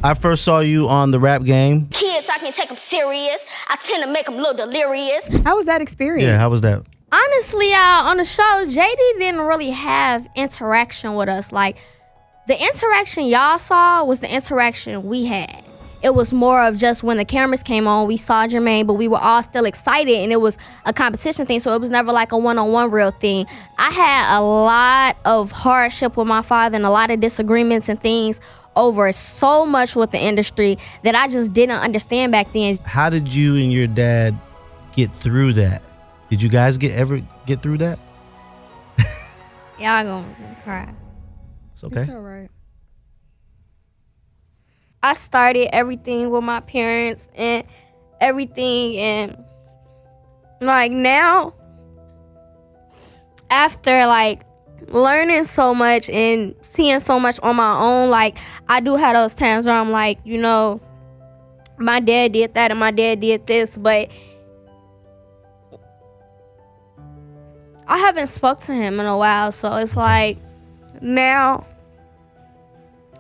I first saw you on the rap game. Kids, I can't take them serious. I tend to make them a little delirious. How was that experience? Yeah, how was that? Honestly, on the show, JD didn't really have interaction with us. Like, the interaction y'all saw was the interaction we had. It was more of just when the cameras came on, we saw Jermaine, but we were all still excited, and it was a competition thing, so it was never like a one-on-one real thing. I had a lot of hardship with my father and a lot of disagreements and things over so much with the industry that I just didn't understand back then. How did you and your dad get through that? Did you guys ever get through that? Y'all gonna cry. It's okay. It's all right. I started everything with my parents and everything, and like now, after like learning so much and seeing so much on my own, like I do have those times where I'm like, you know, my dad did that and my dad did this, but I haven't spoke to him in a while, so it's like now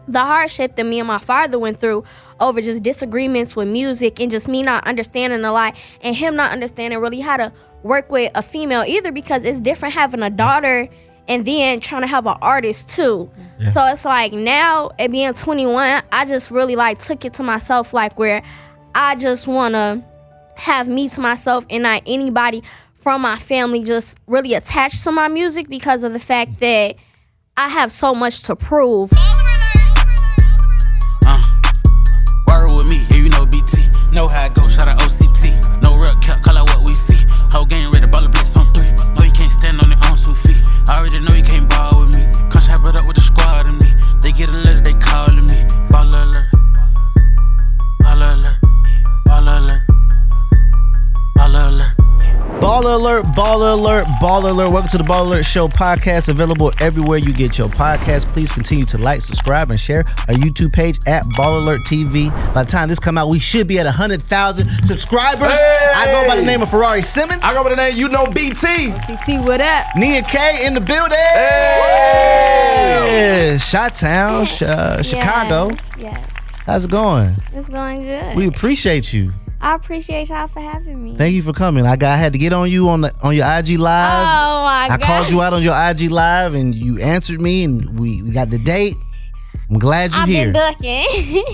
the hardship that me and my father went through over just disagreements with music and just me not understanding a lot and him not understanding really how to work with a female either, because it's different having a daughter and then trying to have an artist too. Yeah. So it's like now at being 21, I just really like took it to myself, like where I just want to have me to myself and not anybody from my family just really attached to my music, because of the fact that I have so much to prove. Word with me, yeah, you know BT. Know how it go, shout out OCT. No real cap, call out what we see. Whole game ready, baller blitz on 3. No, you can't stand on your own 2 feet. I already know you can't ball with me. Come chop it up with the squad and me. They get a letter, they calling me. Baller alert. Baller alert. Baller alert. Baller alert. Baller Alert, Baller Alert, Baller Alert. Welcome to the Baller Alert Show podcast, available everywhere you get your podcast. Please continue to like, subscribe, and share our YouTube page at Baller Alert TV. By the time this come out, we should be at 100,000 subscribers. Hey! I go by the name of Ferrari Simmons. I go by the name, you know, BT. CT, what up? Nia K in the building. Hey! Chi-Town, Chicago. Yes. How's it going? It's going good. We appreciate you. I appreciate y'all for having me. Thank you for coming. I had to get on you on your IG live. Oh my God! I called you out on your IG live and you answered me, and we got the date. I'm glad you're here. I've been ducking.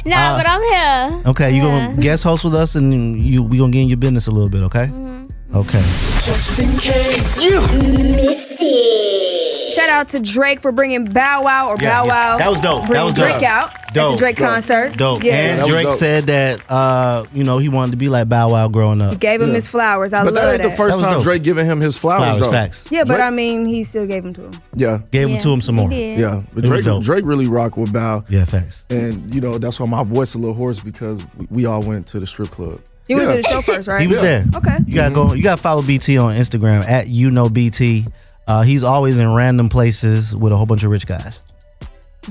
But I'm here. Okay, you gonna guest host with us, and we gonna get in your business a little bit, okay? Mm-hmm. Okay. Just in case You missed it. Shout out to Drake for bringing Bow Wow or Bow Wow. That was dope. Bringing That was Drake out at the Drake concert. Dope. Yeah. And Drake said that he wanted to be like Bow Wow growing up. He gave him his flowers. I But love that ain't the first time dope. Drake giving him his flowers, though. Facts. Yeah, but Drake- I mean, he still gave them to him. Yeah. Gave him to him some more. Yeah. But It was dope. Drake really rocked with Bow. Yeah, facts. And, you know, that's why my voice a little hoarse, because we all went to the strip club. He went to the show first, right? He was there. Okay. You gotta go. You gotta follow BT on Instagram at BT. He's always in random places with a whole bunch of rich guys.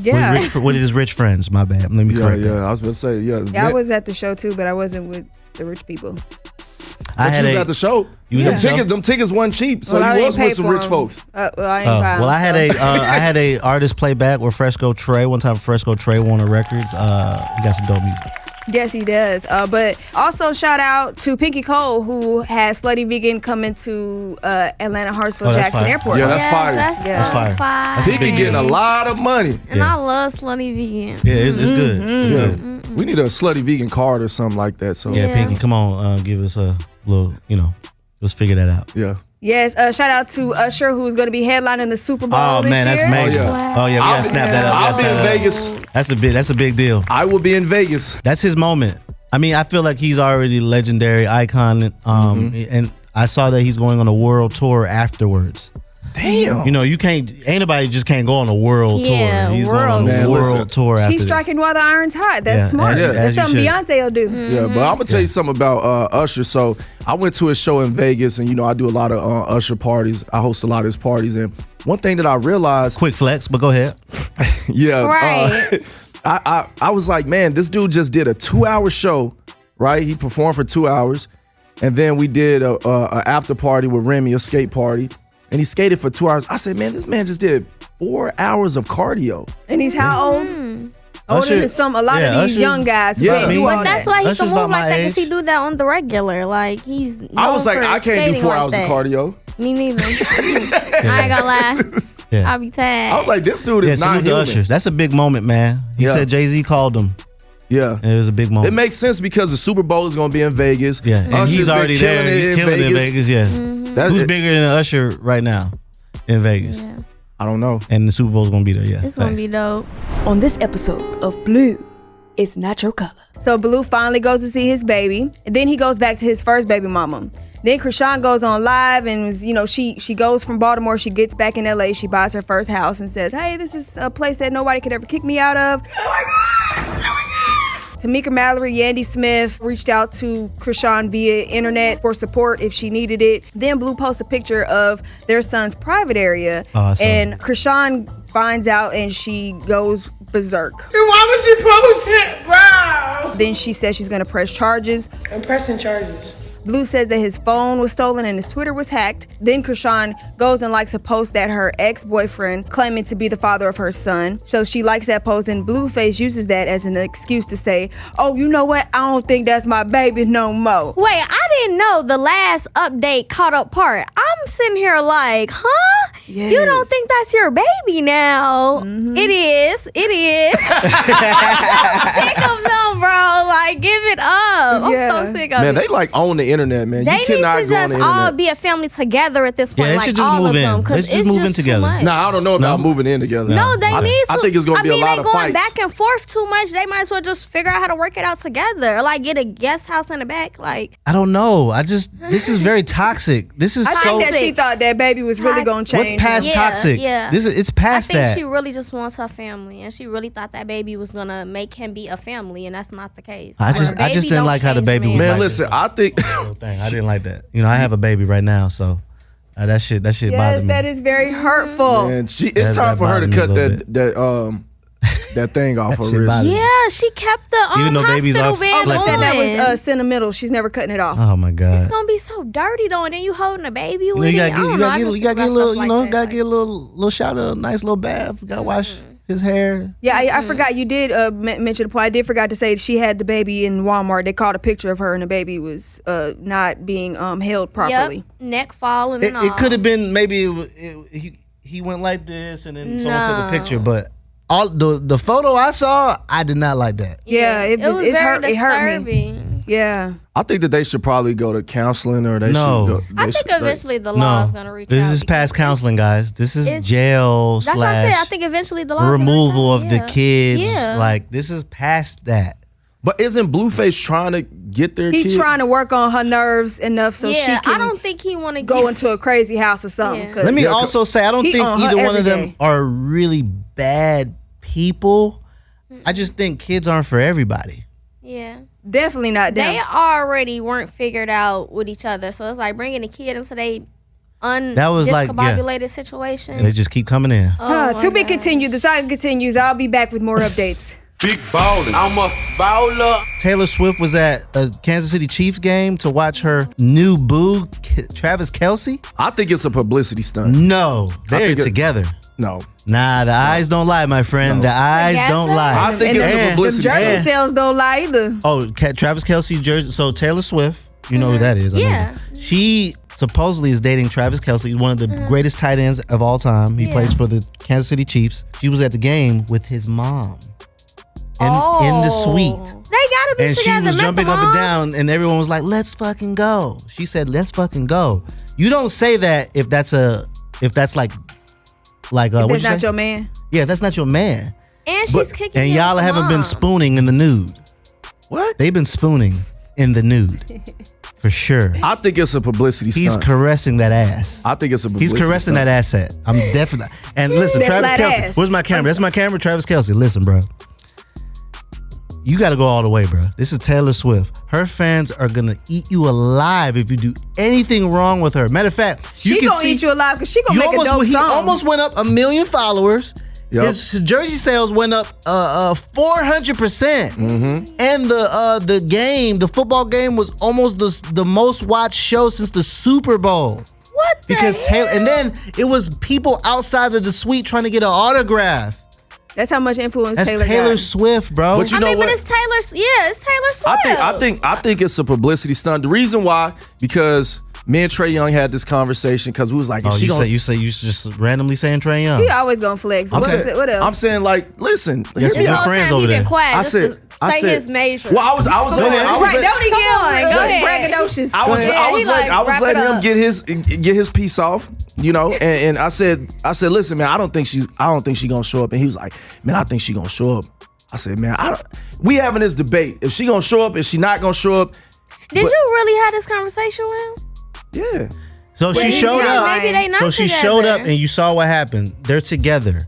Yeah. With his rich friends. My bad. Let me correct that. I was about to say, I was at the show too, but I wasn't with the rich people. But you was at the show. You was at the show? Them tickets wasn't cheap, so Well, I you didn't was pay with some for rich them. folks. Well, I ain't buy them, I had so. I had a artist play back with Fresco Trey. One time Fresco Trey won the records. He got some dope music. Yes, he does. But also shout out to Pinky Cole, who has Slutty Vegan coming to Atlanta Hartsfield Jackson fire. Airport. Yeah, that's fire. That's fire. That's He be getting a lot of money. And I love Slutty Vegan. Yeah, it's good. It's good. We need a slutty vegan card or something like that. So Yeah, Pinky, come on, give us a little, let's figure that out. yeah. Yes, shout out to Usher, who's going to be headlining the Super Bowl Oh this man, that's year. major. Oh yeah, we gotta snap that up. I'll be in Vegas. That's a big deal. I will be in Vegas. That's his moment. I mean, I feel like he's already legendary icon. And I saw that he's going on a world tour afterwards. Damn. Ain't nobody just can't go on a world Yeah, tour. He's world. going on a Man, world listen. tour after He's this. striking while the iron's hot. That's Yeah, smart. as That's you something should. Beyonce will do. Yeah, but I'm gonna tell you something about Usher. So I went to his show in Vegas, and I do a lot of Usher parties. I host a lot of his parties, and one thing that I realized, Quick flex, but go ahead. Right. I was like, man, this dude just did a 2-hour show, right? He performed for 2 hours, and then we did a after party with Remy, a skate party, and he skated for 2 hours. I said, man, this man just did 4 hours of cardio. And he's how old? Older Usher- than a lot yeah, of these Usher- young guys who Yeah. can't do But all But that's that. why he Usher's can about move like my that because he age. do that on the regular. Like he's. I was known like, for I can't do skating 4 like hours that. of cardio. Me neither. I ain't gonna lie. Yeah. I'll be tired. I was like, this dude Yeah, is not salute to human. Usher. That's a big moment, man. He Yeah. said Jay-Z called him. Yeah. And it was a big moment. It makes sense because the Super Bowl is going to be in Vegas. Yeah, and Usher's he's been already killing there. it He's killing it in Vegas. Yeah. That- Who's bigger than Usher right now in Vegas? Yeah. I don't know. And the Super Bowl's gonna be there. Yeah, It's gonna facts. be dope. On this episode of Blue, it's not your color. So Blue finally goes to see his baby, and then he goes back to his first baby mama. Then Krishan goes on live and was, she goes from Baltimore, she gets back in LA, she buys her first house and says, hey, this is a place that nobody could ever kick me out of. Oh my God! Tamika Mallory, Yandy Smith reached out to Krishan via internet for support if she needed it. Then Blue posts a picture of their son's private area, Awesome. and Krishan finds out and she goes berserk. Why would you post it, bro? Then she says she's gonna press charges. I'm pressing charges. Blue says that his phone was stolen and his Twitter was hacked. Then Krishan goes and likes a post that her ex-boyfriend claiming to be the father of her son. So she likes that post, and Blueface uses that as an excuse to say, oh, you know what? I don't think that's my baby no more. Wait, I didn't know the last update caught up part. I'm sitting here like, huh? Yes. You don't think that's your baby now? It is. It is. I'm so sick of them, bro. Like, give it up. Yeah. I'm so sick of Man, it. they like own the internet, man. They You need cannot to go on just the all internet. be a family together at this point. Yeah, they like should just all move of in. them, because Let's just it's move in just together. too much. Nah, I don't know about moving in together. No, they need to. I think it's gonna be a lot they of going fights. back and forth too much. They might as well just figure out how to work it out together. Like get a guest house in the back. Like I don't know. This is very toxic. This is I so. think that she thought that baby was really gonna change. What's past Yeah, toxic? yeah. It's I past think that. she really just wants her family, and she really thought that baby was gonna make him be a family, and that's not the case. I just Baby didn't don't like how the change baby was. Man, like listen, I think thing. I didn't like that. I have a baby right now, so that shit Yes, bothered me. that is very hurtful. man, it's That- time that for her to bothered me a cut little that thing off her shit wrist. bothered me. Yeah, she kept the Even though babies hospital are van Oh, she flexible. said that on. was sentimental. She's never cutting it off. Oh my god. It's gonna be so dirty though, and then you holding a baby with You it. gotta I don't get, know. I just you gotta think get a about little, stuff like that, gotta like- get a little shower, a nice little bath. You gotta wash his hair. Yeah, I forgot you did mention the point. I did forgot to say she had the baby in Walmart. They caught a picture of her, and the baby was not being held properly. Yep, neck falling and all. It could have been maybe he went like this and then someone took a picture, but all the photo I saw, I did not like that. Yeah, it was very hurt. It hurt me. disturbing. Yeah. I think that they should probably go to counseling or they No. should go. I they think should- eventually the law is gonna reach out. This is past counseling, guys. This is it's- jail That's what I said. I slash think eventually the law removal of the kids. Yeah. Like this is past that. But isn't Blueface trying to get their He's kid? trying to work on her nerves enough so she Yeah, can I don't think he want to go into a crazy house or something. Yeah. 'cause Let me Yeah, also say I don't he think on her either one of every them day. are really bad people. I just think kids aren't for everybody. Yeah. definitely not them. They already weren't figured out with each other, so it's like bringing a kid into they That was like, yeah. discombobulated situation. And they just keep coming in. Oh to my be God. continued. The saga continues. I'll be back with more updates. Big ballin'. I'm a baller. Taylor Swift was at a Kansas City Chiefs game to watch her new boo, Travis Kelce. I think it's a publicity stunt. No, they're think it- together. No, Nah, the eyes don't lie, my friend. The eyes don't Together? lie. I think it's a them publicity jersey stunt. sales don't lie either. Oh, Travis Kelce jersey. So Taylor Swift, you know who that is. I know Yeah. that. She supposedly is dating Travis Kelce, one of the greatest tight ends of all time. He plays for the Kansas City Chiefs. She was at the game with his mom in the suite. They gotta be And she together. was Met jumping the up and mom. down, and everyone was like, "Let's fucking go." She said, "Let's fucking go." You don't say that if that's like what'd That's you not say? your man. Yeah, that's not your man. And she's kicking And him y'all with the haven't been mom. spooning in the nude. What? They've been spooning in the nude for sure. I think it's a publicity He's stunt. caressing that ass. I think it's a He's publicity caressing stunt. that asset. I'm definitely. And listen, That Travis flat Kelce. ass. Where's my camera? That's my camera, Travis Kelce. Listen, bro. You got to go all the way, bro. This is Taylor Swift. Her fans are going to eat you alive if you do anything wrong with her. Matter of fact, you She can gonna see eat you alive because she gonna make a dope he song. almost went up 1 million followers. Yep. His jersey sales went up 400%. And the football game was almost the most watched show since the Super Bowl. What the Because Taylor, hell? and then it was people outside of the suite trying to get an autograph. That's how much influence That's Taylor Taylor got. Swift, bro. But you know but what? it's Taylor Swift. I think it's a publicity stunt. The reason why, because me and Trae Young had this conversation because we was like, Oh, you just randomly saying Trae Young. He always gonna flex. What else? I'm saying like, listen, hear Yes, me we're out. friends He over been there. quiet. I just said, to say his major. Well, I was Right, don't he Come on, get go like ahead. braggadocious? I was wrap letting it him up. get his piece off, you know, and I said, listen, man, I don't think she's gonna show up. And he was like, man, I think she gonna show up. I said, man, we having this debate. If she gonna show up, if she not gonna show up. Did you really have this conversation with him? Yeah. So she showed up. Maybe they not So she together. showed up, and you saw what happened. They're together.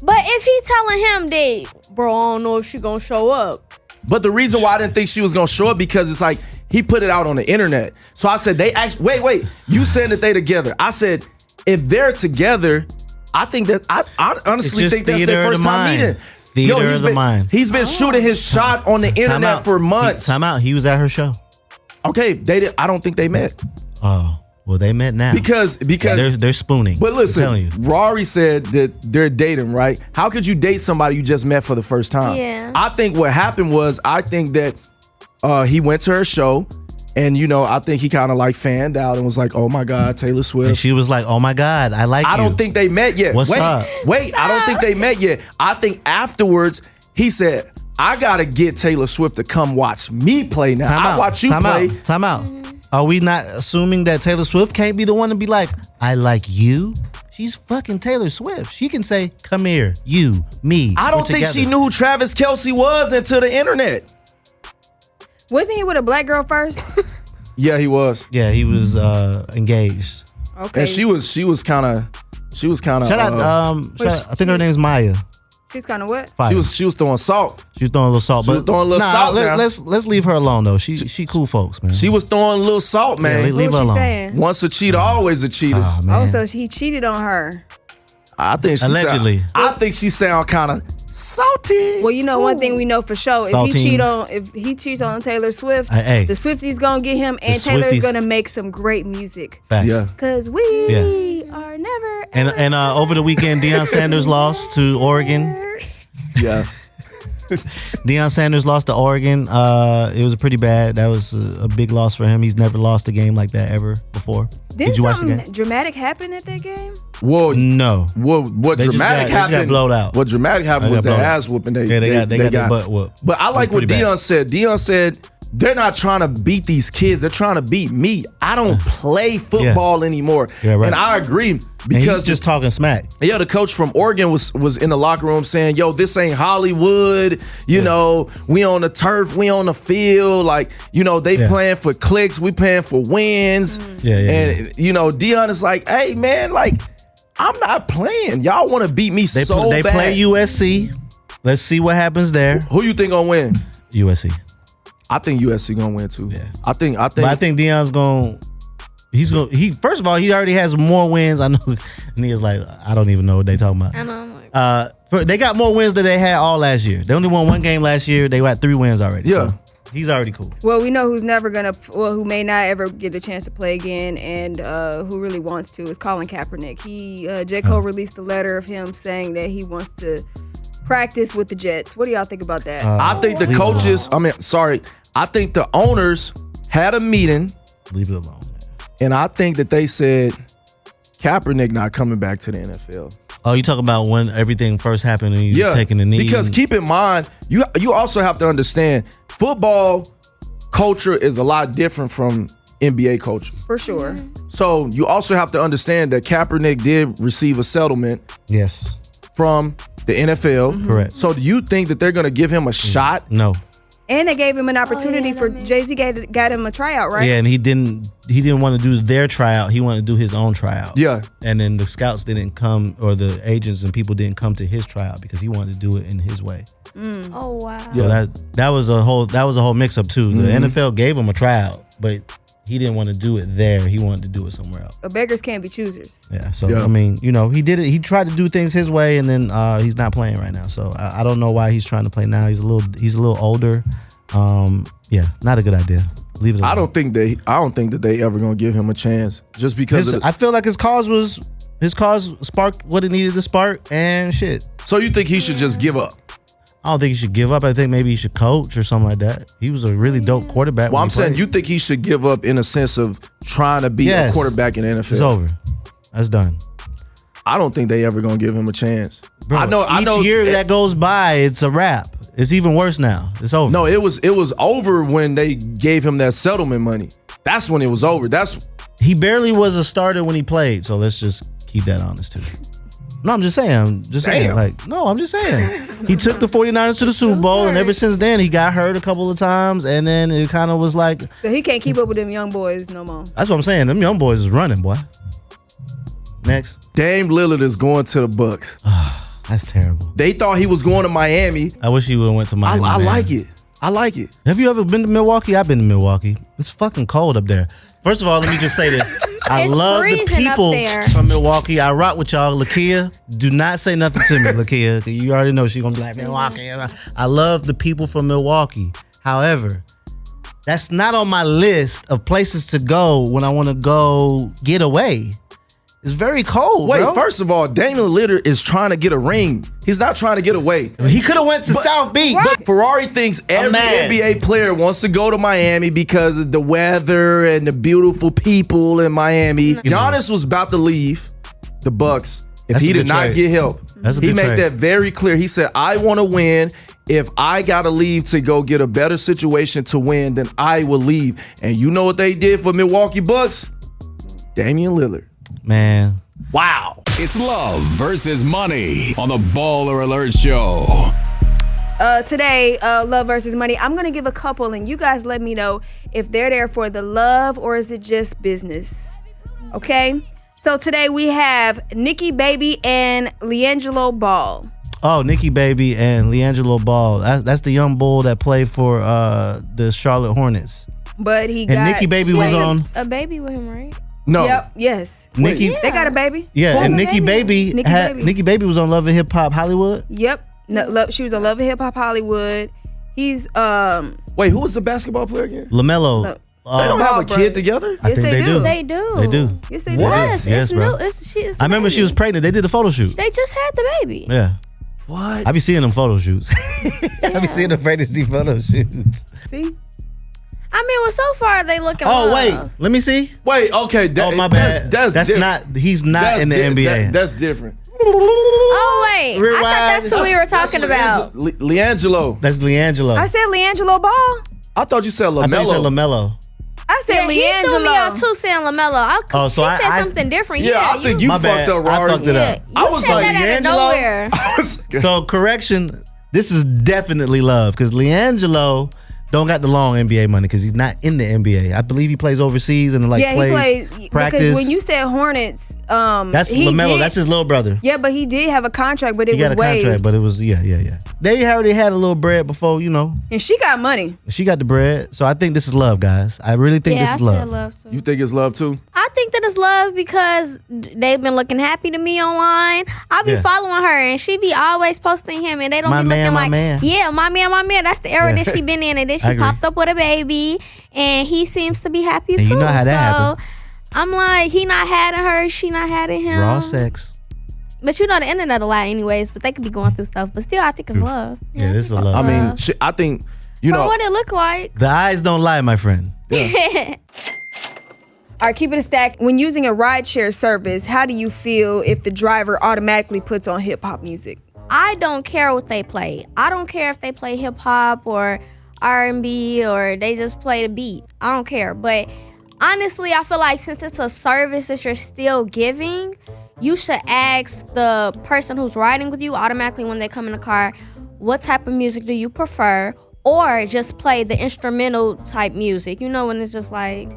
But if he telling him that, bro, I don't know if she gonna show up. But the reason why I didn't think she was gonna show up because it's like he put it out on the internet. So I said they actually wait. You said that they together. I said if they're together, I think that I honestly It's just think that's theater their of first the time mind. meeting. Theater of the mind. He's been shooting his shot on the internet for months. Time out. He was at her show. Okay, I don't think they met Oh, well, they met now. because they're spooning. But I'm listen, telling you. Rory said that they're dating, right? How could you date somebody you just met for the first time? Yeah. I think what happened was I think that he went to her show and, you know, I think he kind of like fanned out and was like, oh my God, Taylor Swift. And she was like, "Oh my God, I like you." I don't think they met yet. What's wait, up? Wait, I don't think they met yet. I think afterwards he said, I got to get Taylor Swift to come watch me play now. I watch you play. Time out. Are we not assuming that Taylor Swift can't be the one to be like, I like you? She's fucking Taylor Swift. She can say, come here, you, me. I don't think she knew who Travis Kelce was until the internet. Wasn't he with a black girl first? Yeah, he was. Yeah, he was engaged. Okay. And she was kind of Shout out, I think her name's Maya. She's kind of what? Fire. she was throwing salt. She was throwing a little salt. She was throwing a little salt now. Let's leave her alone though. She cool folks, man. She was throwing a little salt, man. leave What her was she alone. saying? Once a cheater, always a cheater. Ah, man. Oh, so he cheated on her. I think she Allegedly. I think she sound kind of salty. Well, you know one thing we know for sure: Saltines. if he cheats on Taylor Swift, Hey. the Swifties gonna get him, and The Taylor's Swifties. gonna make some great music. Facts. Yeah. Cause we are never. And over the weekend, Deion Sanders lost to Oregon. Yeah. Deion Sanders lost to Oregon. It was pretty bad. That was a big loss for him. He's never lost a game like that ever before. Did you watch the game? Something dramatic happen at that game? Whoa. No. What They just dramatic got- they just happened? got blowed out. What dramatic happened They was got their blowed out. ass whooping. They got their butt whooped. But I like what pretty bad. Deion said. Deion said they're not trying to beat these kids. They're trying to beat me. I don't play football anymore. Yeah, right. And I agree And because he's just talking smack. yeah, the coach from Oregon was in the locker room saying, yo, this ain't Hollywood. You know, we on the turf, we on the field. Like, you know, they playing for clicks, we playing for wins. Yeah. And, you know, Deion is like, hey, man, like, I'm not playing. Y'all want to beat me They bad. play USC. Let's see what happens there. Who you think gonna win? USC. I think USC gonna win too. Yeah. I think But I think Deion's going. He first of all, he already has more wins. I know Nia's like, I don't even know what they talking about. I know. I'm like, They got more wins than they had all last year. They only won one game last year. They got 3 wins already. Yeah. So he's already cool. Well, we know who's never gonna, who may not ever get a chance to play again, and who really wants to is Colin Kaepernick. J. Cole released a letter of him saying that he wants to practice with the Jets. What do y'all think about that? I think the coaches. I think the owners had a meeting, Leave it alone. and I think that they said Kaepernick not coming back to the NFL. Oh, you talking about when everything first happened and you taking the knee? Because keep in mind, you also have to understand football culture is a lot different from NBA culture. For sure. So you also have to understand that Kaepernick did receive a settlement Yes. from the NFL. Correct. So do you think that they're going to give him a shot? No. And they gave him an opportunity for Jay-Z got him a tryout, right? Yeah, and he didn't want to do their tryout. He wanted to do his own tryout. Yeah. And then the scouts didn't come, or the agents and people didn't come to his tryout because he wanted to do it in his way. oh wow. So that was a whole mix up too. The NFL gave him a tryout, but he didn't want to do it there. He wanted to do it somewhere else. But beggars can't be choosers. Yeah. So Yeah. I mean, you know, he did it. He tried to do things his way, and then he's not playing right now. So I don't know why he's trying to play now. He's a little older. Yeah, not a good idea. Leave it alone. I don't think that they ever going to give him a chance just because of I feel like his cause was His cars sparked what it needed to spark and shit. So you think he should just give up? I don't think he should give up. I think maybe he should coach or something like that. He was a really dope quarterback. Well, I'm saying you think he should give up in a sense of trying to be a quarterback in the NFL. It's over. That's done. I don't think they ever gonna give him a chance. Bro, I know. Each year that goes by, it's a wrap. It's even worse now. It's over. No, it was over when they gave him that settlement money. That's when it was over. He barely was a starter when he played. So let's just keep that honest too. No, I'm just saying. I'm just saying. He took the 49ers to the Super Bowl, and ever since then, he got hurt a couple of times, and then it kind of was like. So he can't keep up with them young boys no more. That's what I'm saying. Them young boys is running, boy. Next. Dame Lillard is going to the Bucks. That's terrible. They thought he was going to Miami. I wish he would have went to Miami. I like it. I like it. Have you ever been to Milwaukee? I've been to Milwaukee. It's fucking cold up there. First of all, let me just say this. I love the people from Milwaukee. I rock with y'all. Lakia, do not say nothing to me, Lakia. You already know she's going to be like, Milwaukee. I love the people from Milwaukee. However, that's not on my list of places to go when I want to go get away. It's very cold, Wait, bro. first of all, Damian Lillard is trying to get a ring. He's not trying to get away. He could have went to South Beach. But Ferrari thinks every NBA player wants to go to Miami because of the weather and the beautiful people in Miami. Giannis was about to leave the Bucks if he did not get help. He made that very clear. He said, I want to win. If I got to leave to go get a better situation to win, then I will leave. And you know what they did for Milwaukee Bucks? Damian Lillard. Man. Wow. It's love versus money on the Baller Alert Show. Today, love versus money. I'm going to give a couple, and you guys let me know if they're there for the love or is it just business. Okay? So today we have Nikki Baby and LiAngelo Ball. Oh, Nikki Baby and LiAngelo Ball. That's the young bull that played for the Charlotte Hornets. But he got... And Nikki Baby was on... a baby with him, right? No. Yep. Yes. Nikki. They got a baby. Yeah, and Nikki Baby Nikki Baby was on Love and Hip Hop Hollywood. Yep. No, she was on Love and Hip Hop Hollywood. He's Wait, who was the basketball player again? LaMelo. They don't have a kid together? I think they do. They do. They do. Yes, they do. Yes, Yes, it's bro. new. I remember she was pregnant. They did the photo shoot. They just had the baby. Yeah. What? I be seeing them photo shoots. I be seeing the pregnancy photo shoots. See? I mean, well, so far they looking. Oh, love. wait. Let me see. Wait, okay. My bad. That's different. not. He's not in the NBA. That's different. Oh wait, Rewind. I thought that's who we were talking about. LiAngelo. That's LiAngelo. I said LiAngelo Ball. I thought you said LaMelo. I thought you said LaMelo. I said Yeah, he threw me out LiAngelo. too, saying LaMelo. Oh, so she said I- something different. Yeah, I think you My fucked bad. up, Rory. I fucked it up. You I was said like, that out of LiAngelo? nowhere. So correction, this is definitely love because LiAngelo don't got the long NBA money because he's not in the NBA. I believe he plays overseas and Yeah, he plays plays practice. because when you said Hornets, that's he LaMelo. did- That's his little brother. Yeah, but he did have a contract, but it He was got a waived. contract, but it was yeah. They already had a little bread before, And she got money. She got the bread. So I think this is love, guys. I really think Yeah, this is I love. said love too. You think it's love too? I think that it's love because they've been looking happy to me online. I be Yeah. following her and she be always posting him and they don't My be looking man, my like, man. yeah, my man. That's the era Yeah. that she been in, and then I she agree. popped up with a baby and he seems to be happy And too. you know how that so happened. I'm like, he not having her, she not having him. Raw sex. But you know the internet a lot anyways, but they could be going through stuff. But still, I think it's love. Yeah, this is I think love. I it's mean, love. shit, I think, you But know. what it look like? The eyes don't lie, my friend. All right, keep it a stack. When using a rideshare service, how do you feel if the driver automatically puts on hip hop music? I don't care what they play. I don't care if they play hip hop or R&B or they just play the beat. I don't care. But honestly, I feel like since it's a service that you're still giving, you should ask the person who's riding with you automatically when they come in the car, what type of music do you prefer? Or just play the instrumental type music. You know, when it's just like...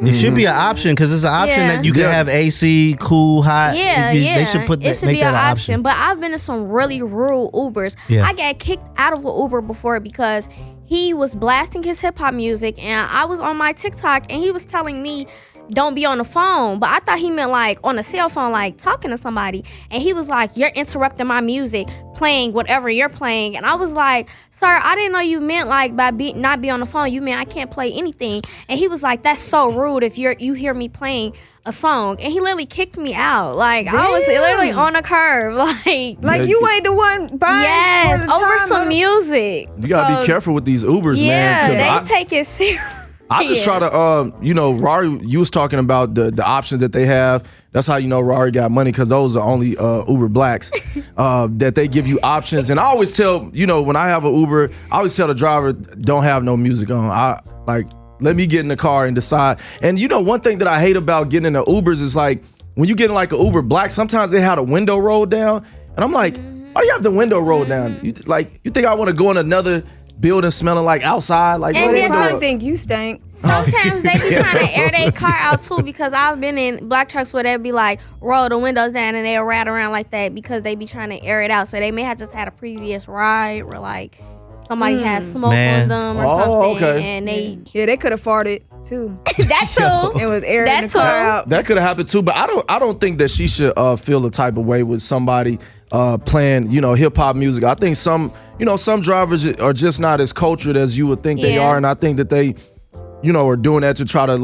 It should be an option because it's an option Yeah. that you can have AC, cool, hot. Yeah, They should put that. it should make be that an an option. But I've been in some really rural Ubers. Yeah. I got kicked out of an Uber before because he was blasting his hip hop music, and I was on my TikTok, and he was telling me don't be on the phone. But I thought he meant like on a cell phone, like talking to somebody. And he was like, you're interrupting my music, playing whatever you're playing. And I was like, sir, I didn't know you meant like by not be on the phone, you meant I can't play anything. And he was like, that's so rude if you hear me playing a song. And he literally kicked me out. Like, I was literally on a curve. Like you ain't the one buying. Yes, for the over time some music. You gotta be careful with these Ubers, man. Yeah, they take it serious. I just try to, Rari, you was talking about the options that they have. That's how you know Rari got money, because those are only Uber Blacks that they give you options. And I always tell, when I have an Uber, I always tell the driver, don't have no music on. Let me get in the car and decide. And one thing that I hate about getting in the Ubers is like, when you get in like an Uber Black, sometimes they have the window rolled down. And I'm like, why do you have the window rolled down? You think I want to go in another building smelling like outside? Like, and then some think you stink. Sometimes they be trying to air their car out too, because I've been in black trucks where they'd be like, roll the windows down, and they'll rat around like that because they be trying to air it out. So they may have just had a previous ride where like somebody had smoke on them or something. Okay. And they could have farted too. That too. It was airing the car out. That could have happened too, but I don't think that she should feel the type of way with somebody playing hip hop music. I think some drivers are just not as cultured as you would think they are, and I think that they are doing that to try to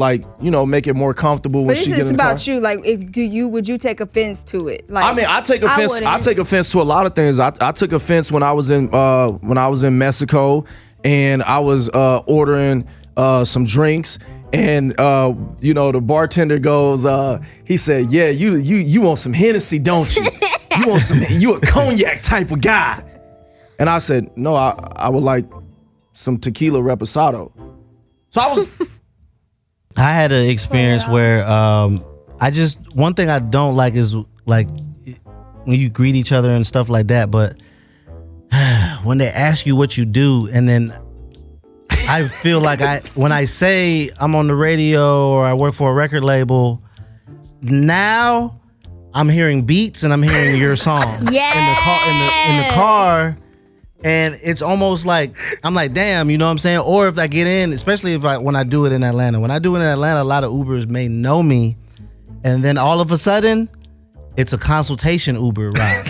make it more comfortable when she gets in the car. But it's about you. Like, would you take offense to it? Like, I mean, I take offense. I take offense to a lot of things. I took offense when I was in Mexico, and I was ordering some drinks, and the bartender goes, he said, "Yeah, you want some Hennessy, don't you? You a cognac type of guy." And I said, "No, I would like some tequila reposado." So I had an experience where one thing I don't like is like when you greet each other and stuff like that, but when they ask you what you do, and then I feel like when I say I'm on the radio or I work for a record label, now I'm hearing beats and I'm hearing your song in the car. And it's almost like, I'm like, damn, you know what I'm saying? Or if I get in, especially when I do it in Atlanta. When I do it in Atlanta, a lot of Ubers may know me. And then all of a sudden, it's a consultation Uber ride.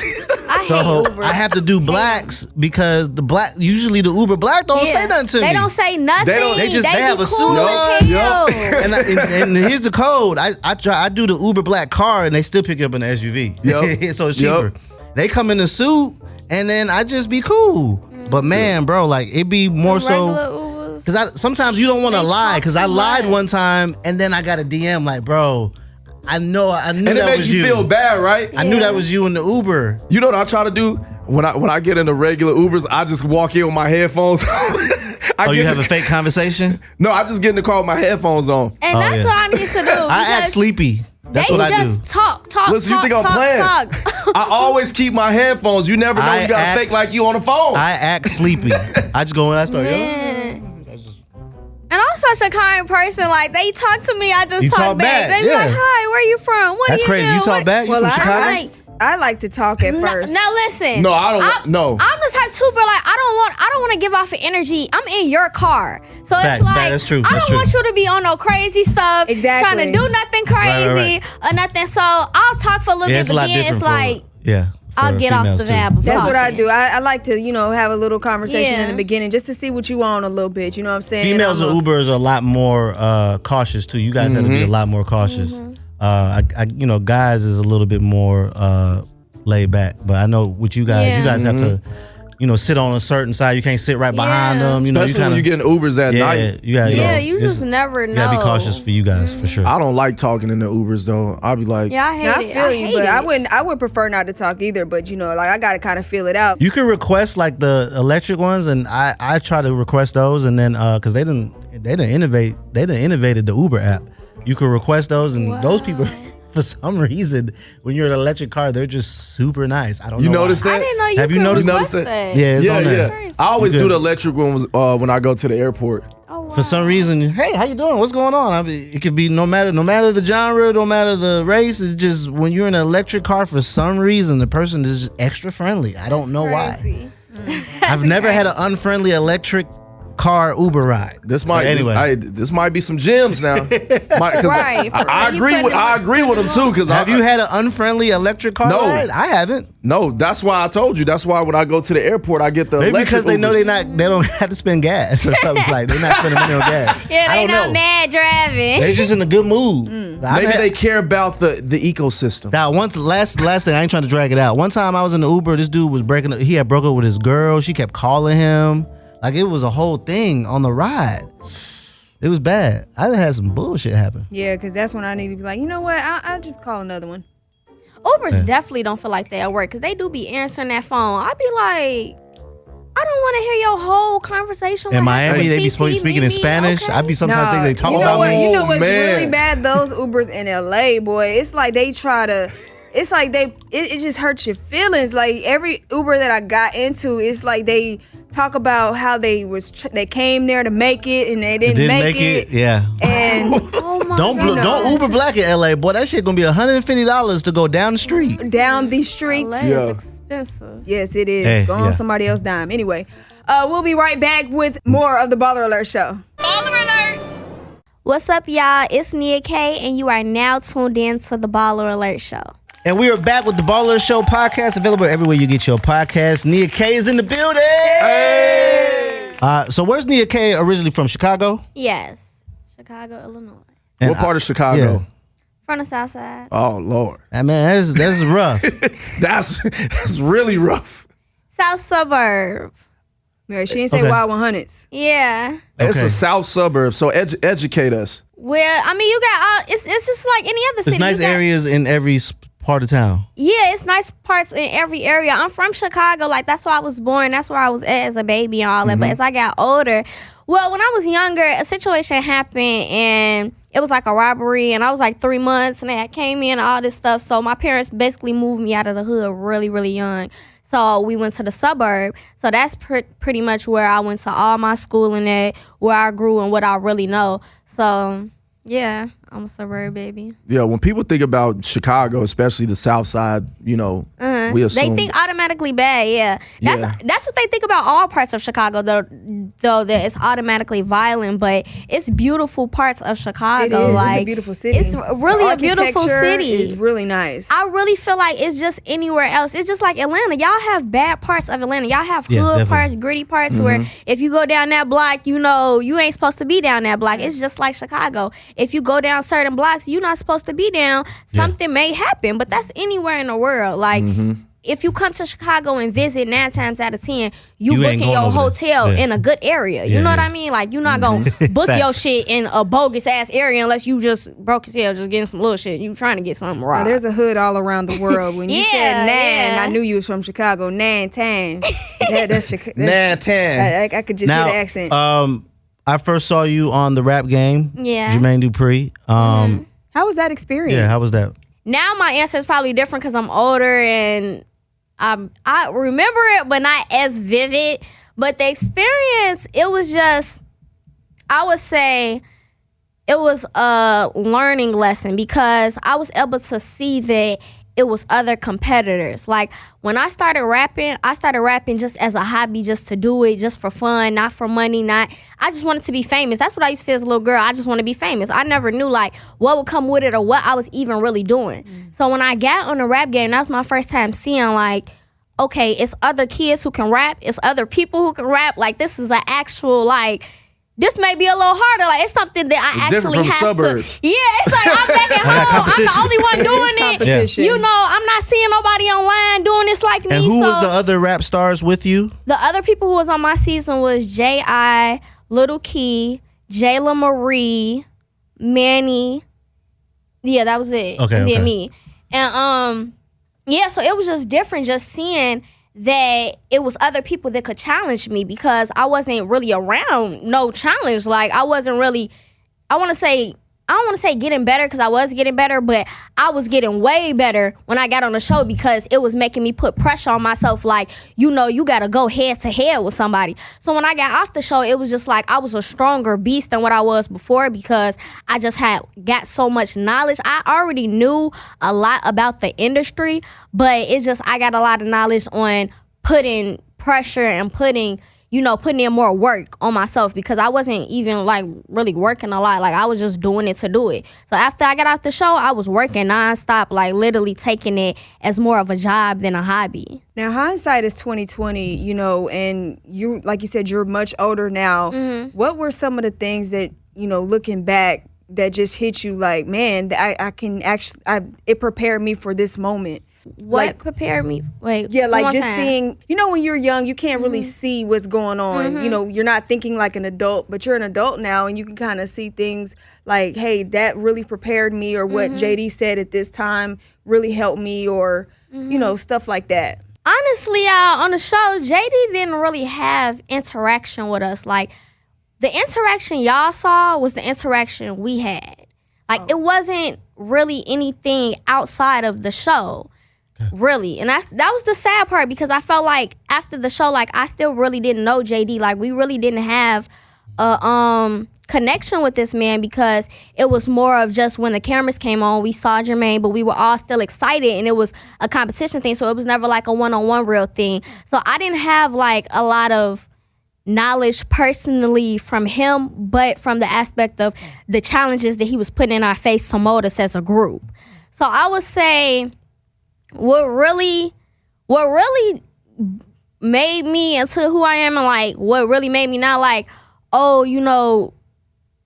I hate Ubers. I have to do blacks because usually the Uber Black don't say nothing to me. They don't say nothing. They have a suit on. And here's the code. I do the Uber Black car and they still pick up an SUV. Yep. So it's cheaper. They come in a suit. And then I just be cool. But man, bro, like it be more so because sometimes you don't want to lie. Because I lied one time and then I got a DM like, bro, I knew and it makes you feel bad, right? I knew that was you in the Uber. You know what I try to do when I get into regular Ubers? I just walk in with my headphones. You have a fake conversation? No, I just get in the car with my headphones on. And that's what I need to do. I act sleepy. That's what I do. Just talk. Listen, you think I'm playing? I always keep my headphones. You never know you got to fake like you on the phone. I act sleepy. I just go in, I start, And I'm such a kind person. Like, they talk to me, I just talk back. They be like, hi, where you from? What That's do you crazy. do? You talk back? You from Chicago? I like to talk at first. Now listen. No, I don't. No. I'm the type too, bro. Like I don't want to give off an energy. I'm in your car, so Facts, it's like that's true. I don't want you to be on no crazy stuff. Exactly. Trying to do nothing crazy or nothing. So I'll talk for a little bit, but then it's like I'll get off the vibe. That's what I do. I like to, have a little conversation in the beginning just to see what you want a little bit. You know what I'm saying? Females in Ubers are a lot more cautious too. You guys have to be a lot more cautious. Guys is a little bit more laid back, but I know with you guys, you guys have to, sit on a certain side. You can't sit right behind them. Especially when you get in Ubers at night. You just never know. You gotta be cautious for you guys for sure. I don't like talking in the Ubers though. I'll be like, I feel you, but I would prefer not to talk either. But I gotta kind of feel it out. You can request like the electric ones, and I try to request those, and then because they didn't innovated the Uber app. You can request those, and those people, for some reason, when you're in an electric car, they're just super nice. I don't know. You noticed that? I didn't know you Have could you noticed request that? that. Yeah, it's on there. I always do the electric ones when I go to the airport. Oh, wow. For some reason, hey, how you doing? What's going on? I mean, it could be no matter the genre, no matter the race. It's just when you're in an electric car, for some reason, the person is just extra friendly. I don't know why. I've never had an unfriendly electric car Uber ride. This might anyway. this might be some gems now. Right. I agree with him too. Because Have you had an unfriendly electric car No. ride? I haven't. No, that's why I told you. That's why when I go to the airport, I get the Maybe electric because they know Ubers. they don't have to spend gas or something like they're not spending money on gas. Yeah, I they don't not know. mad driving. They just in a good mood. Maybe they care about the ecosystem. Now, last thing, I ain't trying to drag it out. One time I was in the Uber, this dude was he had broke up with his girl. She kept calling him. Like, it was a whole thing on the ride. It was bad. I done had some bullshit happen. Yeah, because that's when I need to be like, you know what? I'll just call another one. Ubers definitely don't feel like they at work because they do be answering that phone. I be like, I don't want to hear your whole conversation. In what Miami, happened. they be TT, speaking in Mimi, Spanish. okay. I be sometimes think they talk you know about what? me. You know what's man. really bad? Those Ubers in LA, boy. It's like they try to. It's like it just hurts your feelings. Like every Uber that I got into, it's like they talk about how they came there to make it and they didn't make it. Yeah. And Oh my Don't Uber Black in LA, boy. That shit gonna be $150 to go down the street. down the street. LA Yeah. is expensive. Yes, it is. Hey, Go on yeah. somebody else's dime. Anyway, we'll be right back with more of the Baller Alert Show. What's up, y'all? It's Nia K, and you are now tuned in to the Baller Alert Show. And we are back with the Baller Show podcast, available everywhere you get your podcast. Nia K is in the building. Hey! So where's Nia K originally from? Chicago? Yes, Chicago, Illinois. And What part of Chicago? yeah. From the South Side. Oh Lord, Man, that's rough. that's really rough. South suburb. Mary, she didn't say Okay. Wild 100s. Yeah. It's Okay. a south suburb, so educate us. Well, I mean, you got all. It's just like any other city. There's nice You got- areas in every part of town. Yeah, it's nice parts in every area. I'm from Chicago. Like, that's where I was born. That's where I was at as a baby and all that. But as I got older, well, when I was younger, a situation happened and it was like a robbery. And I was like 3 months and I came in and all this stuff. So my parents basically moved me out of the hood really, really young. So we went to the suburb. So that's pretty much where I went to all my schooling at, where I grew and what I really know. So, yeah, I'm a suburb baby. Yeah, when people think about Chicago, especially the South Side, we assume They think automatically bad, yeah. Yeah. That's what they think about all parts of Chicago, though that it's automatically violent, but it's beautiful parts of Chicago. It is. Like, It's a beautiful city. It's really The a beautiful architecture city. is really nice. I really feel like it's just anywhere else. It's just like Atlanta. Y'all have bad parts of Atlanta. Y'all have Yeah, hood definitely. parts, gritty parts where if you go down that block, you ain't supposed to be down that block. It's just like Chicago. If you go down certain blocks, you're not supposed to be down. Something may happen, but that's anywhere in the world. Like, if you come to Chicago and visit 9 times out of 10, you You ain't booking going your over there. hotel Yeah. in a good area. You Yeah, know what yeah. I mean? Like, you're not going to book your Facts. shit in a bogus ass area unless you just broke as hell, just getting some little shit. You trying to get something Now, right. there's a hood all around the world. When you said Yeah, Nan, yeah. I knew you was from Chicago. Nan Tan. That's Chicago. Nantan. I could just hear the accent. I first saw you on the rap game. Yeah. Jermaine Dupri. How was that experience? Yeah, how was that? Now my answer is probably different because I'm older and I remember it, but not as vivid. But the experience, it was just, I would say, it was a learning lesson because I was able to see that it was other competitors. Like, when I started rapping just as a hobby, just to do it, just for fun, not for money, I just wanted to be famous. That's what I used to say as a little girl. I just want to be famous. I never knew, like, what would come with it or what I was even really doing. So when I got on the rap game, that was my first time seeing, like, okay, it's other kids who can rap. It's other people who can rap. Like, this is an actual, like, this may be a little harder. Like, it's something that I It's different actually from have suburbs. to. Yeah, it's like I'm back at home. I'm the only one doing it. competition. You know, I'm not seeing nobody online doing this like me. And who so was the other rap stars with you? the other people who was on my season was J.I., Little Key, Jayla Marie, Manny. Yeah, that was it. Okay, and then okay. me. And yeah, so it was just different just seeing that it was other people that could challenge me because I wasn't really around no challenge. Like, I wasn't really, I don't want to say getting better because I was getting better, but I was getting way better when I got on the show because it was making me put pressure on myself. Like, you got to go head to head with somebody. So when I got off the show, it was just like I was a stronger beast than what I was before because I just got so much knowledge. I already knew a lot about the industry, but it's just I got a lot of knowledge on putting pressure and putting putting in more work on myself because I wasn't even like really working a lot. Like I was just doing it to do it. So after I got off the show, I was working nonstop, like literally taking it as more of a job than a hobby. Now hindsight is 2020, and you, like you said, you're much older now. Mm-hmm. What were some of the things that, looking back, that just hit you like, man, I can actually, it prepared me for this moment? What prepared me? Wait. Yeah, like just time. seeing, when you're young, you can't really see what's going on. You're not thinking like an adult, but you're an adult now and you can kind of see things like, hey, that really prepared me, or what JD said at this time really helped me, or, stuff like that. Honestly, on the show, JD didn't really have interaction with us. Like, the interaction y'all saw was the interaction we had. Like, it wasn't really anything outside of the show. Really. And that was the sad part, because I felt like after the show, like I still really didn't know JD. Like we really didn't have a connection with this man, because it was more of just when the cameras came on, we saw Jermaine, but we were all still excited and it was a competition thing. So it was never like a one-on-one real thing. So I didn't have like a lot of knowledge personally from him, but from the aspect of the challenges that he was putting in our face to mold us as a group. So I would say what really made me into who I am, and like what really made me not like, oh,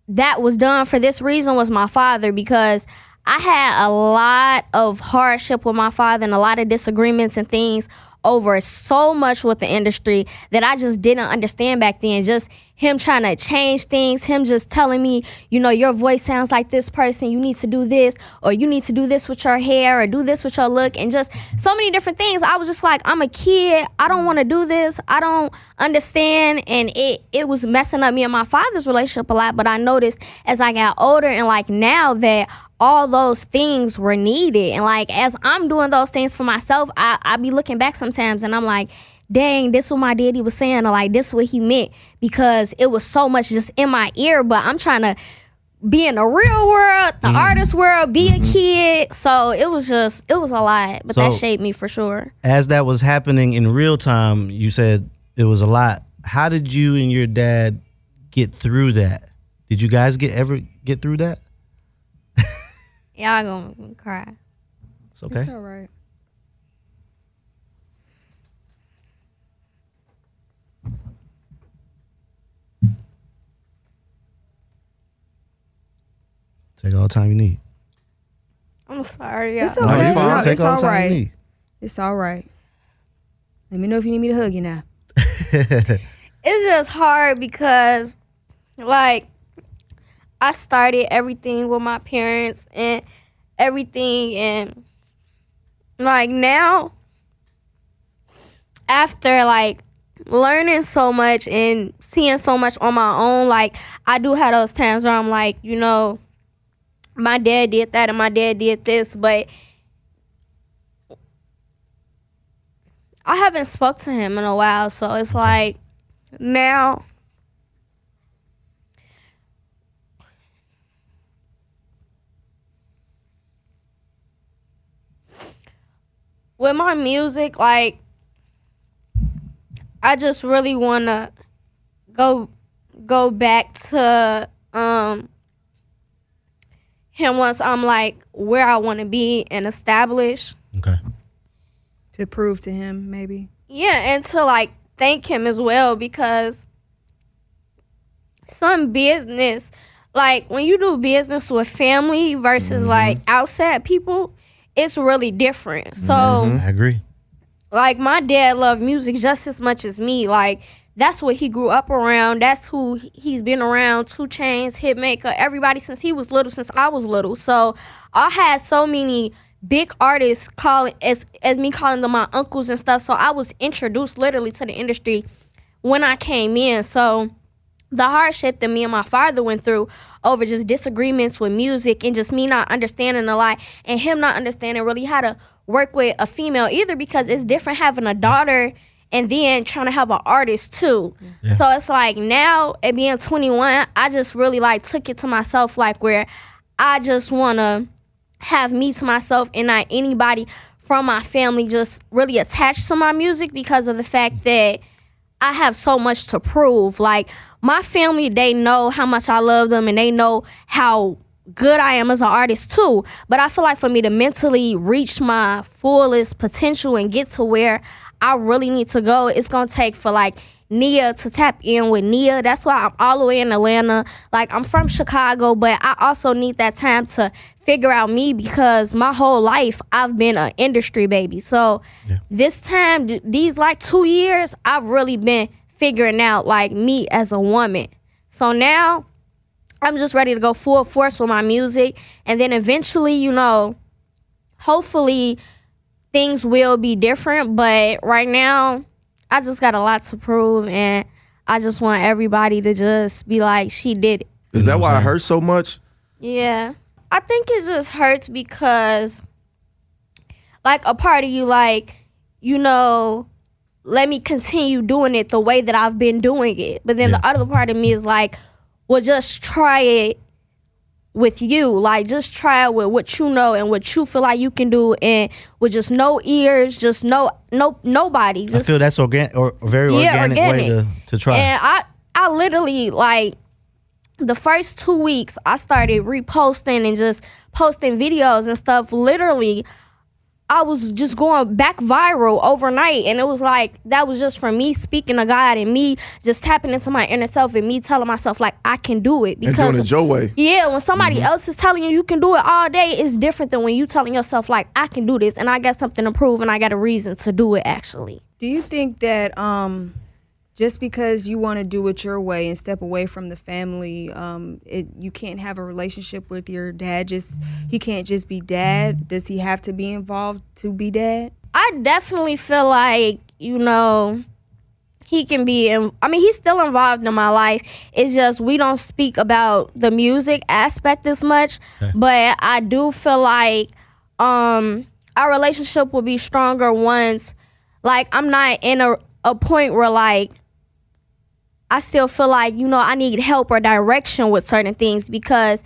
that was done for this reason, was my father, because I had a lot of hardship with my father and a lot of disagreements and things over so much with the industry that I just didn't understand back then. Just him trying to change things, him just telling me, your voice sounds like this person, you need to do this, or you need to do this with your hair, or do this with your look, and just so many different things. I was just like, I'm a kid, I don't want to do this, I don't understand, and it was messing up me and my father's relationship a lot. But I noticed as I got older and like now that all those things were needed, and like as I'm doing those things for myself, I be looking back sometimes and I'm like, dang, this is what my daddy was saying, or like this is what he meant, because it was so much just in my ear. But I'm trying to be in the real world, the artist world, be a kid. So it was a lot, but that shaped me for sure. As that was happening in real time, you said it was a lot. How did you and your dad get through that? Did you guys ever get through that? Y'all gonna cry. It's okay. It's all right. Take all the time you need. I'm sorry, y'all. It's all right. No, take it's all all the time right. you need. It's all right. Let me know if you need me to hug you now. It's just hard because, like, I started everything with my parents and everything, and like now, after like learning so much and seeing so much on my own, like I do have those times where I'm like, my dad did that and my dad did this, but I haven't spoke to him in a while, so it's like now with my music, like I just really want to go back to him once I'm like where I want to be and established. Okay. To prove to him, maybe. Yeah, and to like thank him as well, because some business, like when you do business with family versus like outside people, it's really different. So I agree. Like my dad loved music just as much as me. Like that's what he grew up around. That's who he's been around. 2 Chainz, Hitmaker, everybody since he was little, since I was little. So I had so many big artists calling as me calling them my uncles and stuff. So I was introduced literally to the industry when I came in. So the hardship that me and my father went through over just disagreements with music and just me not understanding a lot and him not understanding really how to work with a female either, because it's different having a daughter and then trying to have an artist too. Yeah. So it's like now at being 21, I just really like took it to myself, like where I just want to have me to myself and not anybody from my family just really attached to my music, because of the fact that I have so much to prove. Like, my family, they know how much I love them, and they know how good I am as an artist too. But I feel like for me to mentally reach my fullest potential and get to where I really need to go, it's gonna take for like Nia to tap in with Nia. That's why I'm all the way in Atlanta. Like, I'm from Chicago, but I also need that time to figure out me, because my whole life I've been an industry baby. So this time, these like 2 years, I've really been figuring out like me as a woman. So now I'm just ready to go full force with my music. And then eventually, you know, hopefully things will be different. But right now, I just got a lot to prove. And I just want everybody to just be like, she did it. Is that why it hurts so much? Yeah. I think it just hurts because, like, a part of you, like, you know, let me continue doing it the way that I've been doing it. But then the other part of me is like, well, just try it with you. Like, just try it with what you know and what you feel like you can do, and with just no ears, just nobody. Just, I feel that's very organic way to try. And I literally, like, the first 2 weeks, I started reposting and just posting videos and stuff. Literally, I was just going back viral overnight, and it was like, that was just from me speaking to God and me just tapping into my inner self and me telling myself, like, I can do it. Because and doing it your way. Yeah, when somebody else is telling you can do it all day, it's different than when you telling yourself, like, I can do this, and I got something to prove, and I got a reason to do it, actually. Do you think that just because you want to do it your way and step away from the family, you can't have a relationship with your dad? He can't just be dad? Does he have to be involved to be dad? I definitely feel like, you know, he can be, he's still involved in my life. It's just we don't speak about the music aspect as much. Okay. But I do feel like our relationship will be stronger once, like, I'm not in a point where, like, I still feel like, you know, I need help or direction with certain things, because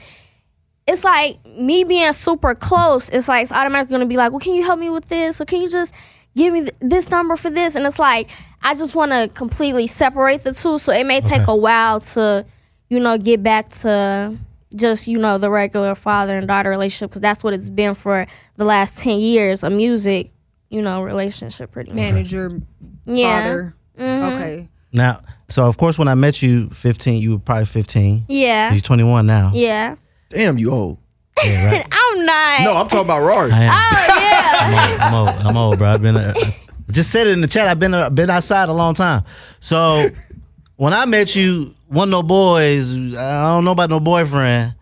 it's like me being super close, it's like it's automatically going to be like, well, can you help me with this? Or can you just give me this number for this? And it's like, I just want to completely separate the two. So it may take a while to, you know, get back to just, you know, the regular father and daughter relationship, because that's what it's been for the last 10 years, a music, you know, relationship pretty much. Manager, father. Okay. Now, so of course, when I met you 15, you were probably 15. Yeah. You're 21 now. Yeah. Damn, you old. Yeah, right? I'm not. No, I'm talking about Rory. I am. Oh, yeah. I'm old, bro. I've been just said it in the chat. I've been outside a long time. So when I met you, wasn't no boys. I don't know about no boyfriend.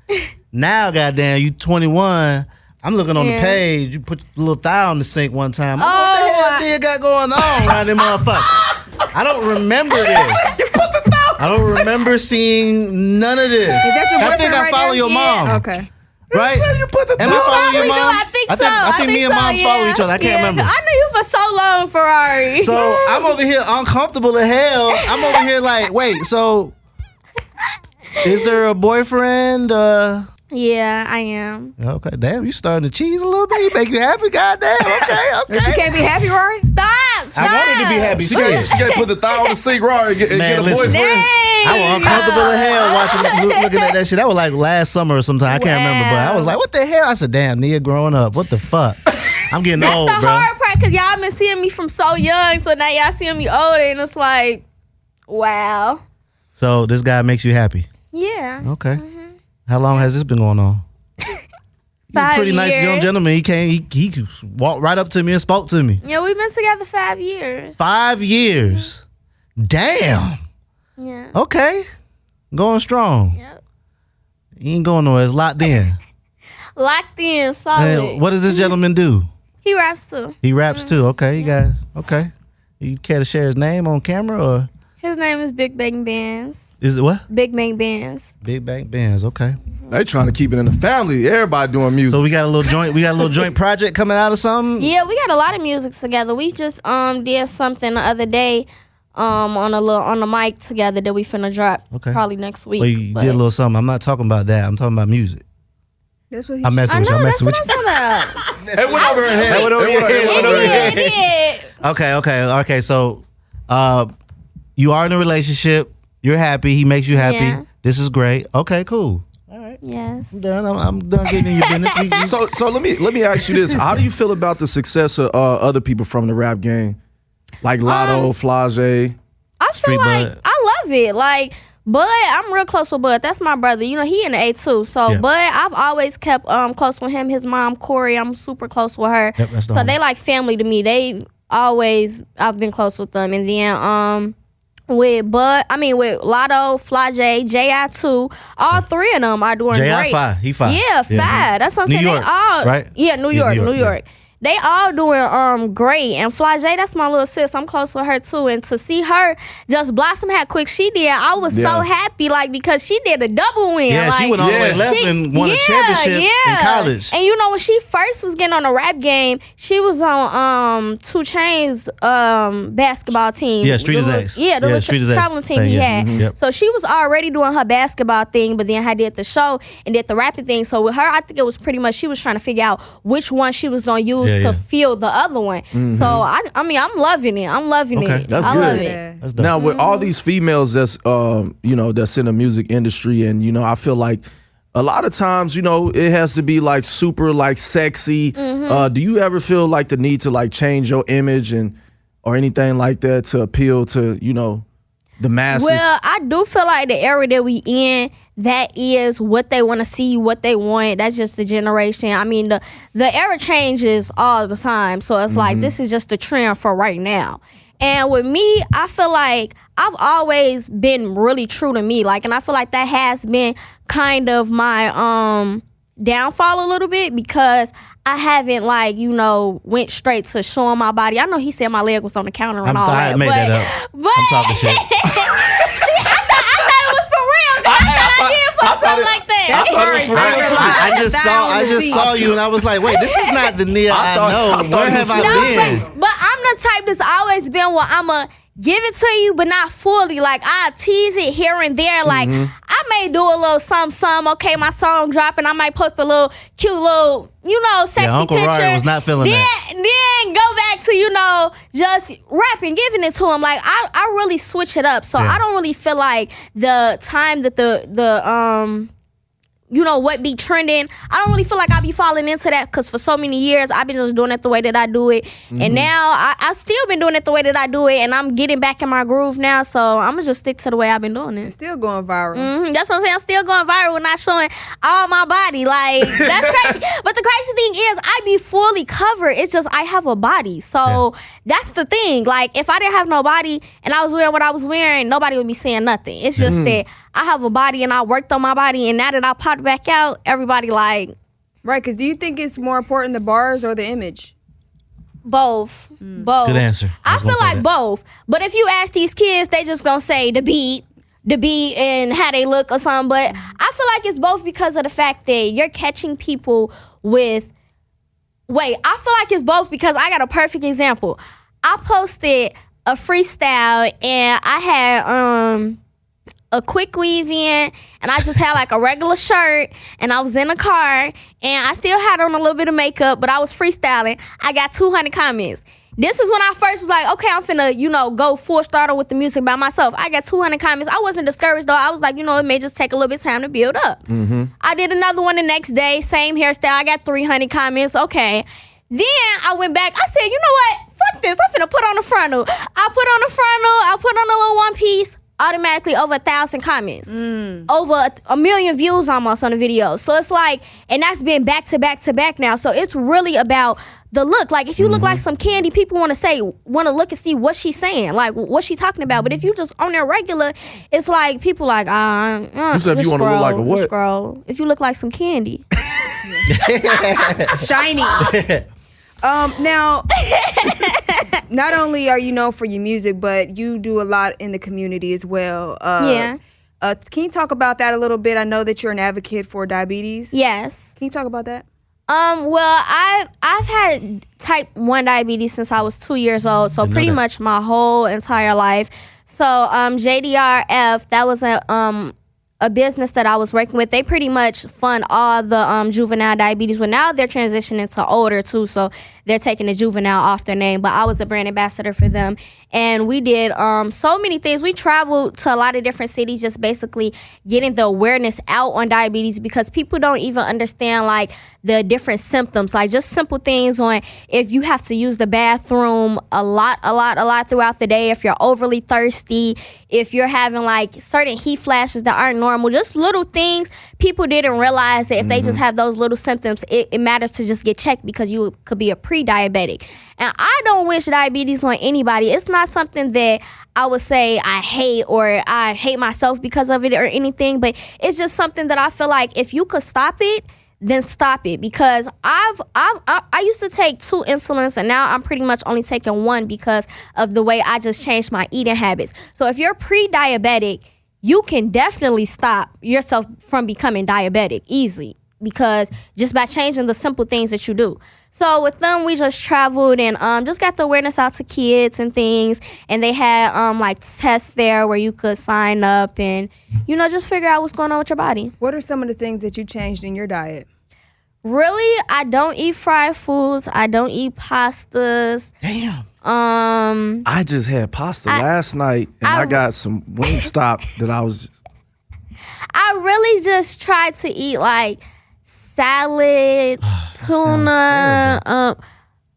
Now, goddamn, you 21. I'm looking on the page. You put a little thigh on the sink one time. What the hell do you got going on around them motherfuckers? I don't remember this. I don't remember seeing none of this. Is that your boyfriend? I think I follow your mom. Okay. Right? You put the Am I following your mom? I think so. I think me and moms follow each other. I can't remember. I knew you for so long, Ferrari. So I'm over here uncomfortable as hell. I'm over here like, wait, so is there a boyfriend? Yeah, I am. Okay, damn, you starting to cheese a little bit. You make you happy, goddamn. Okay. She can't be happy, Rory? Stop. I wanted to be happy. She got to put the thigh on the sink, Rory, and get a boyfriend. I was uncomfortable as hell looking at that shit. That was like last summer or sometime. I can't remember, but I was like, what the hell? I said, damn, Nia growing up. What the fuck? I'm getting old, That's the bro. hard part, because y'all been seeing me from so young, so now y'all seeing me older, and it's like, wow. So this guy makes you happy? Yeah. Okay. How long has this been going on? He's a pretty nice young gentleman. He walked right up to me and spoke to me. Yeah, we've been together 5 years. 5 years. Damn. Yeah. Okay. Going strong. Yep. He ain't going nowhere. It's locked in. Locked in, solid. And what does this gentleman do? He raps too. He raps too. Okay. You care to share his name on camera or? His name is Big Bang Bands. Is it what? Big Bang Bands. Big Bang Bands. Okay. They trying to keep it in the family. Everybody doing music. So we got a little joint project coming out or something? Yeah, we got a lot of music together. We just did something the other day on the mic together that we finna drop probably next week. Well, you did a little something. I'm not talking about that. I'm talking about music. That's what he I'm messing with you. I'm messing with you. It went over her head. It did. Okay. So you are in a relationship. You're happy. He makes you happy. Yeah. This is great. Okay, cool. Yes. I'm done. I'm done getting in your business. So let me ask you this: how do you feel about the success of other people from the rap game, like Lotto, Flage? I feel like Bud. I love it. Like Bud, I'm real close with Bud. That's my brother. You know, he in the A2. So Yeah. Bud, I've always kept close with him. His mom, Corey, I'm super close with her. Yep, that's the so homie. they like family to me. I've been close with them. And then with Lotto, Flage, J.I. 2, all three of them are doing J.I. great. 5. He 5. Yeah, 5. That's what I'm New saying. York, They all right? Yeah, New Yeah, York. New York. They all doing great. And Flage, that's my little sis. I'm close with her too. And to see her just blossom how quick she did, I was so happy, like, because she did a double win. Yeah, like, she went all the way left and won a championship in college. And you know, when she first was getting on the rap game, she was on 2 Chainz basketball team. Yeah, Street is Ace. Yeah, the Yeah, little Street is Ace traveling team thing, he yeah. had. Mhm. Yep. So she was already doing her basketball thing, but then I did the show and did the rapping thing. So with her, I think it was pretty much she was trying to figure out which one she was gonna use to fill the other one. So I mean, I'm loving it. I'm loving it. That's I good. love it. Yeah. That's dope. Now with all these females that's that's in the music industry, and I feel like a lot of times it has to be like super like sexy. Do you ever feel like the need to like change your image or anything like that to appeal to the masses? Well, I do feel like the era that we in, that is what they want to see, what they want. That's just the generation. I mean, the era changes all the time. So it's like, this is just the trend for right now. And with me, I feel like I've always been really true to me. Like, and I feel like that has been kind of my downfall a little bit, because I haven't went straight to showing my body. I know he said my leg was on the counter and all I that. made but, that up. But I'm talking shit. I thought it was for real. I did post something like that. I thought it was for real too. I just saw you and I was like, wait, this is not the Nia I know. Where have I been? But I'm the type that's always been where I'ma give it to you, but not fully. Like, I tease it here and there. Like, I may do a little some. Okay, my song dropping. I might post a little cute little, sexy Uncle picture. Rari was not feeling that. Then go back to, just rapping, giving it to him. Like, I really switch it up. So I don't really feel like the time that the what be trending, I don't really feel like I be falling into that, because for so many years I've been just doing it the way that I do it. And now I still been doing it the way that I do it, and I'm getting back in my groove now, so I'm gonna just stick to the way I've been doing it. Still going viral. That's what I'm saying. I'm still going viral, not showing all my body. Like, that's crazy. But the crazy thing is, I be fully covered. It's just I have a body. So that's the thing. Like, if I didn't have no body and I was wearing what I was wearing, nobody would be saying nothing. It's just that I have a body and I worked on my body, and now that I popped back out, everybody like... Right, because do you think it's more important, the bars or the image? Both. Both. Good answer. I feel like both. But if you ask these kids, they just gonna say the beat and how they look or something. But I feel like it's both, because of the fact that you're catching people with... Wait, I feel like it's both because I got a perfect example. I posted a freestyle and I had a quick weave in, and I just had like a regular shirt, and I was in a car, and I still had on a little bit of makeup, but I was freestyling. I got 200 comments. This is when I first was like, okay, I'm finna, go full starter with the music by myself. I got 200 comments. I wasn't discouraged, though. I was like, it may just take a little bit of time to build up. I did another one the next day, same hairstyle. I got 300 comments. Okay. Then I went back. I said, you know what? Fuck this. I'm finna put on the frontal. I put on the frontal. I put on a little one piece. Automatically over 1,000 comments, over 1 million views almost on the video. So it's like, and that's been back to back to back now. So it's really about the look. Like, if you look like some candy, people want to look and see what she's saying, like what she talking about. But if you just on there regular, it's like people like, You said you want to look like a what? Scroll. If you look like some candy, Shiny. Now, not only are you known for your music, but you do a lot in the community as well. Yeah. Can you talk about that a little bit? I know that you're an advocate for diabetes. yes. Can you talk about that? Well, I've had type 1 diabetes since I was 2 years old, so pretty much my whole entire life. So JDRF, that was a business that I was working with. They pretty much fund all the juvenile diabetes, but now they're transitioning to older too, so they're taking the juvenile off their name. But I was a brand ambassador for them, and we did so many things. We traveled to a lot of different cities, just basically getting the awareness out on diabetes, because people don't even understand like the different symptoms, like just simple things on if you have to use the bathroom a lot throughout the day, if you're overly thirsty, if you're having like certain heat flashes that aren't normal, just little things. People didn't realize that if they just have those little symptoms, it matters to just get checked, because you could be a pre-diabetic. And I don't wish diabetes on anybody. It's not something that I would say I hate or I hate myself because of it or anything, but it's just something that I feel like if you could stop it, then stop it. Because I used to take 2 insulins, and now I'm pretty much only taking 1 because of the way I just changed my eating habits. So if you're pre-diabetic, you can definitely stop yourself from becoming diabetic easily, because just by changing the simple things that you do. So with them, we just traveled and just got the awareness out to kids and things. And they had like tests there where you could sign up and, just figure out what's going on with your body. What are some of the things that you changed in your diet? Really, I don't eat fried foods. I don't eat pastas. Damn. I just had pasta last night, and I got some Wingstop that I was. I really just tried to eat like salads, tuna.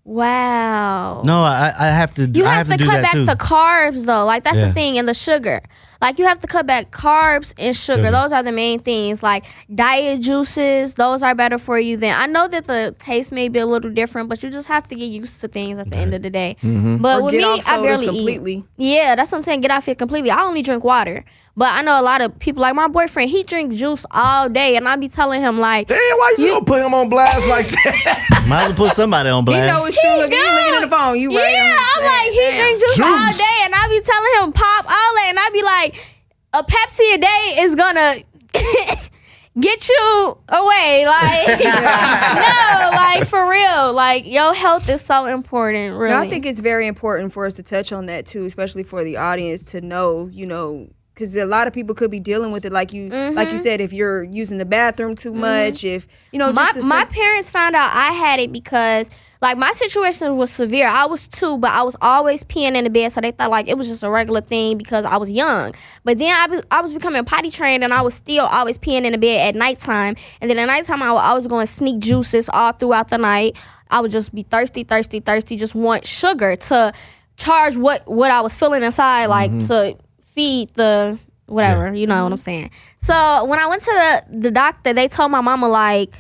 Wow. No, I have to. You I have to do cut that back too. the carbs though. Like that's the thing, and the sugar. Like you have to cut back carbs and sugar. Those are the main things. Like diet juices, those are better for you. Then I know that the taste may be a little different, but you just have to get used to things at the end of the day. But Or with get me, off I sodas barely completely. eat. Yeah, that's what I'm saying. Get off it completely. I only drink water. But I know a lot of people, like my boyfriend, he drinks juice all day, and I be telling him like, Damn, why you gonna put him on blast like that? Might as well put somebody on blast. You know it's true. Look, you looking at the phone. You right? yeah, I'm like, he drink juice all day, and I be telling him pop all that, and I be like, a Pepsi a day is gonna get you away. Like, no, like for real. Like your health is so important, really. No, I think it's very important for us to touch on that too, especially for the audience to know, because a lot of people could be dealing with it, like you said, if you're using the bathroom too much, if my parents found out I had it because like my situation was severe. I was 2, but I was always peeing in the bed, so they thought like it was just a regular thing because I was young. But then I was becoming potty trained, and I was still always peeing in the bed at nighttime. And then at nighttime, I was going to sneak juices all throughout the night. I would just be thirsty, just want sugar to charge what I was feeling inside, like to feed the whatever, you know what I'm saying. So when I went to the doctor, they told my mama like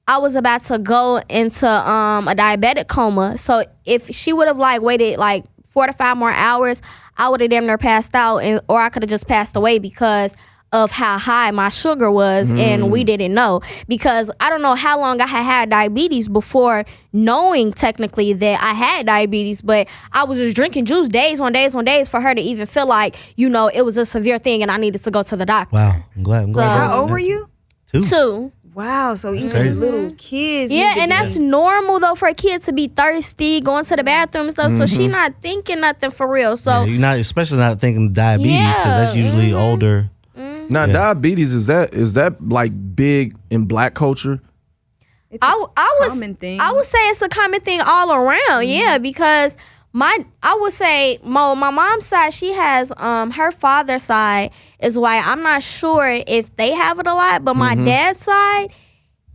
I was about to go into a diabetic coma. So if she would have like waited like 4 to 5 more hours, I would have damn near passed out, or I could have just passed away because of how high my sugar was, and we didn't know. Because I don't know how long I had diabetes before knowing technically that I had diabetes, but I was just drinking juice days on days for her to even feel like, it was a severe thing and I needed to go to the doctor. Wow, I'm glad. How old were you? 2. Wow, so even little kids. Yeah, and that's normal though for a kid to be thirsty, going to the bathroom and stuff. So she not thinking nothing for real. So you're not, especially not thinking diabetes, because that's usually older. Now, diabetes, is that like big in black culture? It's a common thing. I would say it's a common thing all around. Yeah, because I would say my mom's side, she has her father's side is why I'm not sure if they have it a lot, but my dad's side,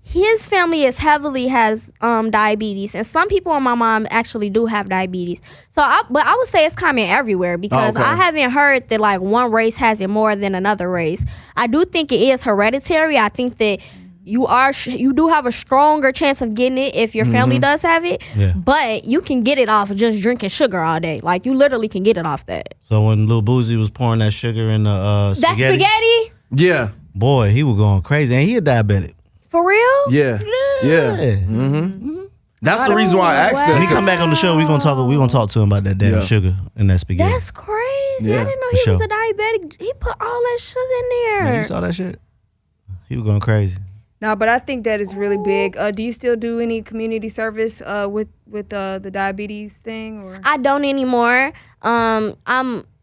his family has diabetes, and some people on my mom actually do have diabetes. So, but I would say it's common everywhere, because I haven't heard that like one race has it more than another race. I do think it is hereditary. I think that you do have a stronger chance of getting it if your family does have it, but you can get it off of just drinking sugar all day. Like you literally can get it off that. So when Lil Boozy was pouring that sugar in the spaghetti, that spaghetti, yeah, boy, he was going crazy, and he a diabetic. for real? Yeah. That's the reason why I asked that. When he come back on the show, we gonna talk to him about that damn sugar and that spaghetti. That's crazy. Yeah, I didn't know for he was sure. a diabetic. He put all that sugar in there. Man, you saw that shit? He was going crazy. No, but I think that is really big. Do you still do any community service with the diabetes thing? Or I don't anymore. I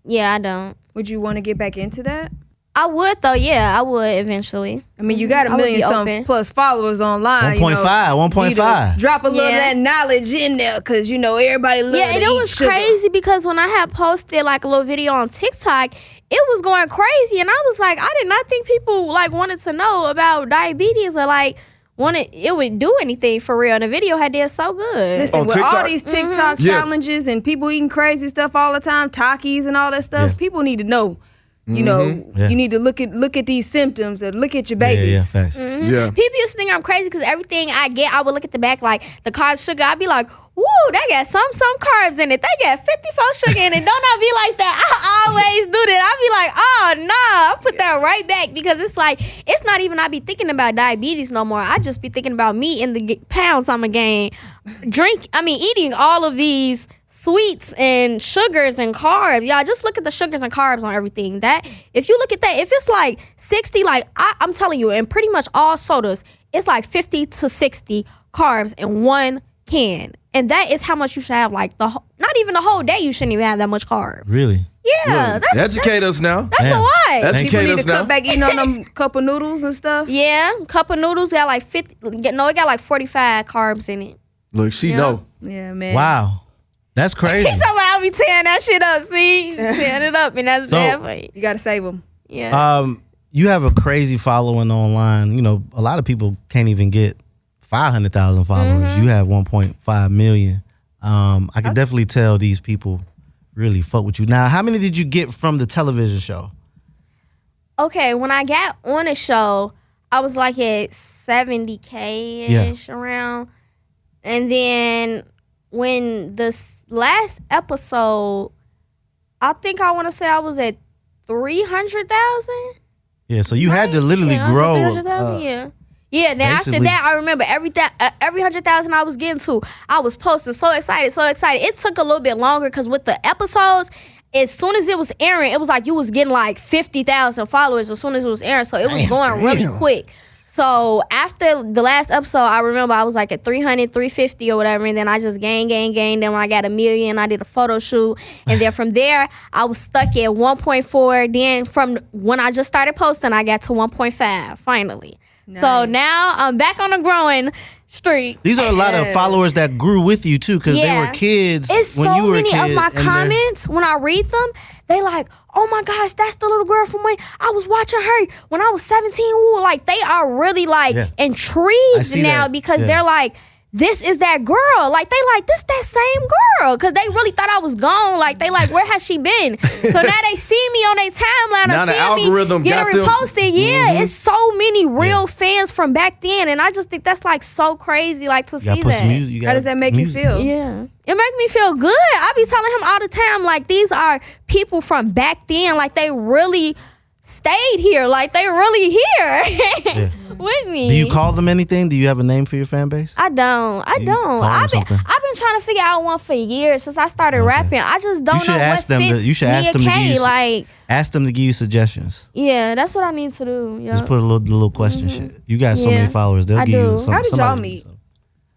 don't. Would you want to get back into that? I would though, yeah, I would eventually. I mean, you got a I would million be some open. plus followers online. 1.5. Drop a little of Yeah. that knowledge in there, cause everybody loves. Yeah, and it was crazy because when I had posted like a little video on TikTok, it was going crazy, and I was like, I did not think people like wanted to know about diabetes or like wanted it would do anything for real. And the video had did so good. Listen, On with TikTok? all these TikTok Yeah. challenges and people eating crazy stuff all the time, Takis and all that stuff, people need to know. You know, Yeah. you need to look at these symptoms and look at your Yeah, babies. facts. Yeah. People used to think I'm crazy because everything I get, I would look at the back like the carbs, sugar. I'd be like, woo, they got some carbs in it. They got 54 sugar in it. Don't I be like that? I always do that. I be like, oh no, I put that right back because it's like it's not even I be thinking about diabetes no more. I just be thinking about me and the pounds I'ma gain. Eating all of these sweets and sugars and carbs. Y'all just look at the sugars and carbs on everything. That if you look at that, if it's like 60, like I'm telling you, in pretty much all sodas, it's like 50 to 60 carbs in one can. And that is how much you should have, like not even the whole day you shouldn't even have that much carbs. Really? Yeah, Educate us now. that's a Damn. lot. People Educate need us to now. cut back eating on them cup of noodles and stuff. Yeah, cup of noodles got like 50. No, it got like 45 carbs in it. Look, she know. Yeah, man. Wow. That's crazy. He talking about I'll be tearing that shit up. See, tearing it up, and that's So- bad for you. You gotta save them. Yeah. You have a crazy following online. You know, a lot of people can't even get 500,000 followers. You have 1.5 million. I can definitely tell these people really fuck with you. Now, how many did you get from the television show? Okay, when I got on the show, I was like at 70K-ish around. And then when the last episode, I think I want to say I was at 300,000. Yeah, so you had to literally Yeah, I was at grow. 300,000, yeah. Yeah, then after basically- that, I remember every 100,000 I was getting to, I was posting so excited. It took a little bit longer because with the episodes, as soon as it was airing, it was like you was getting like 50,000 followers as soon as it was airing. So it was going really quick. So after the last episode, I remember I was like at 300, 350 or whatever, and then I just gained. Then when I got 1 million, I did a photo shoot, and then from there, I was stuck at 1.4. Then from when I just started posting, I got to 1.5 finally. So now I'm back on the growing streak. These are a lot of followers that grew with you too, because they were kids It's when so you were a many kid. of my and they're- comments when I read them, they like, oh my gosh, that's the little girl from when I was watching her when I was 17. Ooh, like they are really like I intrigued see now that. because Yeah. they're like, this is that girl. Like they like this that same girl because they really thought I was gone. Like they like, where has she been? So now they see me on their timeline Now or the see algorithm me got getting them. reposted. Yeah, it's so many real fans from back then, and I just think that's like so crazy. Like to You gotta see put that. some music. You How gotta does that make you music. feel? Yeah. It make me feel good. I be telling him all the time, like, these are people from back then. Like, they really stayed here. Like, they really here with me. Do you call them anything? Do you have a name for your fan base? I don't. call them I've been something? trying to figure out one for years since I started rapping. I just don't should know ask what them to- fits you should ask Nia them to K. give you some- Like, Ask them to give you suggestions. yeah, that's what I need to do. Yeah. Just put a little question shit. You got so Yeah, many followers. They'll I give do. you some. How did y'all somebody meet? give you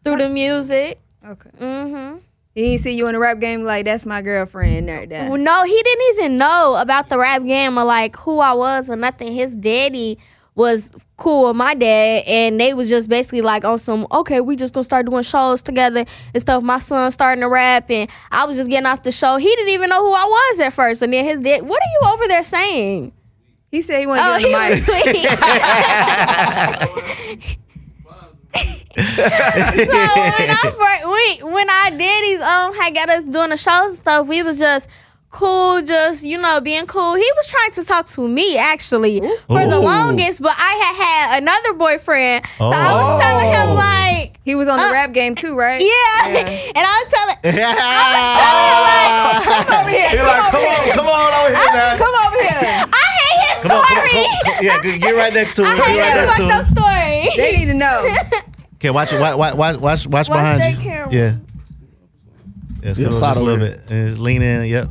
Through the music. Okay. Mm-hmm. He didn't see you in the rap game like that's my girlfriend or that. Well, no, he didn't even know about the rap game or like who I was or nothing. His daddy was cool with my dad, and they was just basically like on some, okay, we just gonna start doing shows together and stuff. My son starting to rap, and I was just getting off the show. He didn't even know who I was at first, and then his dad, what are you over there saying? He said he wanted Oh, to get on he the was mic. So when our daddies had got us doing the shows and stuff, we was just cool, just being cool. He was trying to talk to me actually for the Ooh. longest, but I had another boyfriend, so I was telling him like, He was on the rap game too, right? yeah, and I was telling him like, come over here, You're like, come on over here, man. Come over here. I hate his Come on, story. come on. Yeah, get right next to him. I Get hate right his next to fucked up him. story. They need to know. Okay, watch it. Watch behind that you. camera. Yeah. Let's go slide just a over little here. bit. And just lean in. Yep.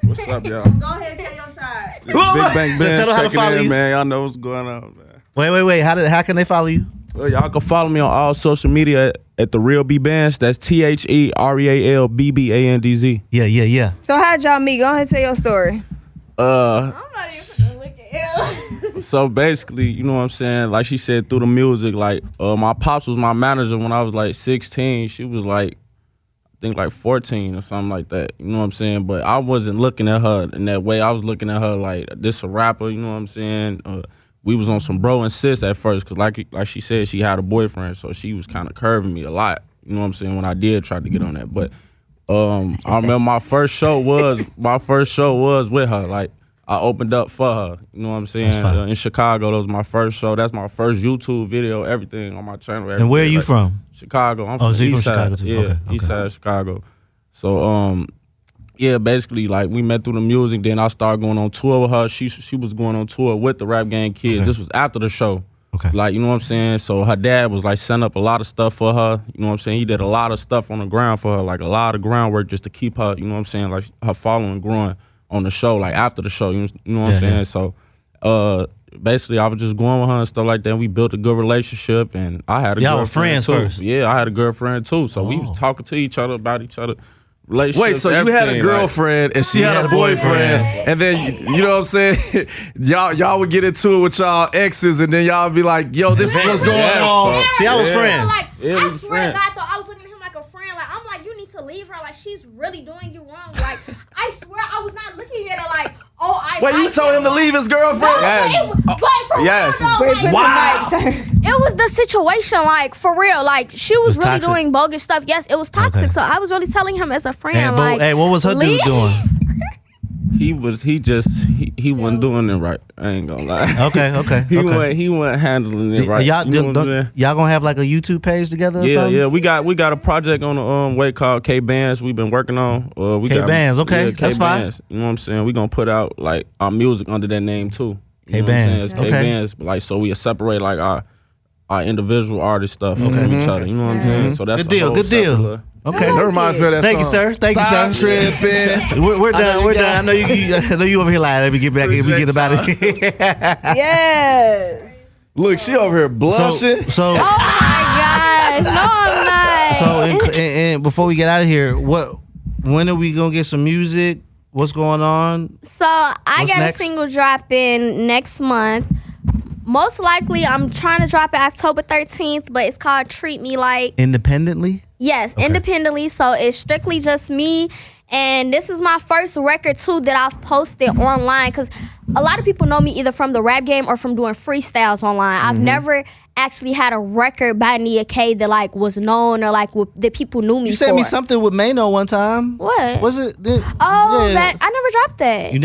What's up, y'all? Go ahead, tell your side. Big Bang So Ben tell them how to checking follow in, you. man. Y'all know what's going on, man. Wait. How can they follow you? Well, y'all can follow me on all social media at The Real B Bands. That's TheRealBBandz. Yeah. So how'd y'all meet? Go ahead, tell your story. Uh, I'm not even. So basically, you know what I'm saying? Like she said, through the music, like my pops was my manager when I was like 16. She was like, I think like 14 or something like that. You know what I'm saying? But I wasn't looking at her in that way. I was looking at her like, this a rapper, you know what I'm saying? We was on some bro and sis at first, cause like she said, she had a boyfriend, so she was kind of curving me a lot. You know what I'm saying? When I did try to get on that, but I remember my first show was with her. Like I opened up for her. You know what I'm saying? In Chicago, that was my first show. That's my first YouTube video. Everything on my channel. And where are you from? Chicago. I'm from so East Side. Chicago too. Yeah, Okay. East Side of Chicago. So yeah, basically like we met through the music. Then I started going on tour with her. She was going on tour with the Rap Gang Kids. Okay. This was after the show. Okay. Like, you know what I'm saying? So her dad was like setting up a lot of stuff for her. You know what I'm saying? He did a lot of stuff on the ground for her, like a lot of groundwork just to keep her, you know what I'm saying, like her following growing on the show, like after the show, you know what I'm saying? So basically I was just going with her and stuff like that. We built a good relationship and I had a Y'all girlfriend were friends too. first? Yeah, I had a girlfriend too. So we was talking to each other about each other. Wait, so you had a girlfriend and she had a boyfriend, and then you know what I'm saying? y'all would get into it with y'all exes, and then y'all be like, "Yo, this is what's going on." See, I was friends. Like, Yeah, I we swear to friends. God, though, I was looking at him like a friend. Like, I'm like, you need to leave her. Like, she's really doing you wrong. Like, I swear I was not looking at her like, oh, I Wait, you like told him to leave his girlfriend? No, Yes. but for Yes. real, though, Wait, like, put Wow. the mic, sir. it was the situation, like, for real. Like, she was really toxic? doing bogus stuff. Yes, it was toxic. Okay. So I was really telling him as a friend, Hey, like, hey, what was her dude leave. doing? He wasn't doing it right. I ain't gonna lie. Okay. He wasn't handling it right. Y'all, You know what I'm saying? y'all gonna have like a YouTube page together or something? Yeah. We got a project on the way called K Bands. We've been working on. K-Bands, okay. That's fine. Bands. You know what I'm saying? We gonna put out like our music under that name too. You know what I'm K-Bands, saying? It's okay. K-Bands. Like so we separate like our individual artist stuff from each other. You know what I'm saying? So that's Good deal, a whole good deal. separate little- Okay. That reminds me of that Thank you, song. sir. Thank you, Stop sir. tripping. We're done. We're got- done. I know you over here lying. Let me get back. Let me get about it. Yes. Look, she over here blushing. So Oh my gosh. No, I'm not. So and before we get out of here, when are we gonna get some music? What's going on? So I What's got next? a single dropping next month. Most likely, I'm trying to drop it October 13th, but it's called Treat Me Like. Independently? Yes, independently. So it's strictly just me. And this is my first record, too, that I've posted online. Because a lot of people know me either from the rap game or from doing freestyles online. I've never actually had a record by Nia K that, like, was known or, like, that people knew me You for. sent me something with Mano one time. What? Was it? Oh, yeah. that I never dropped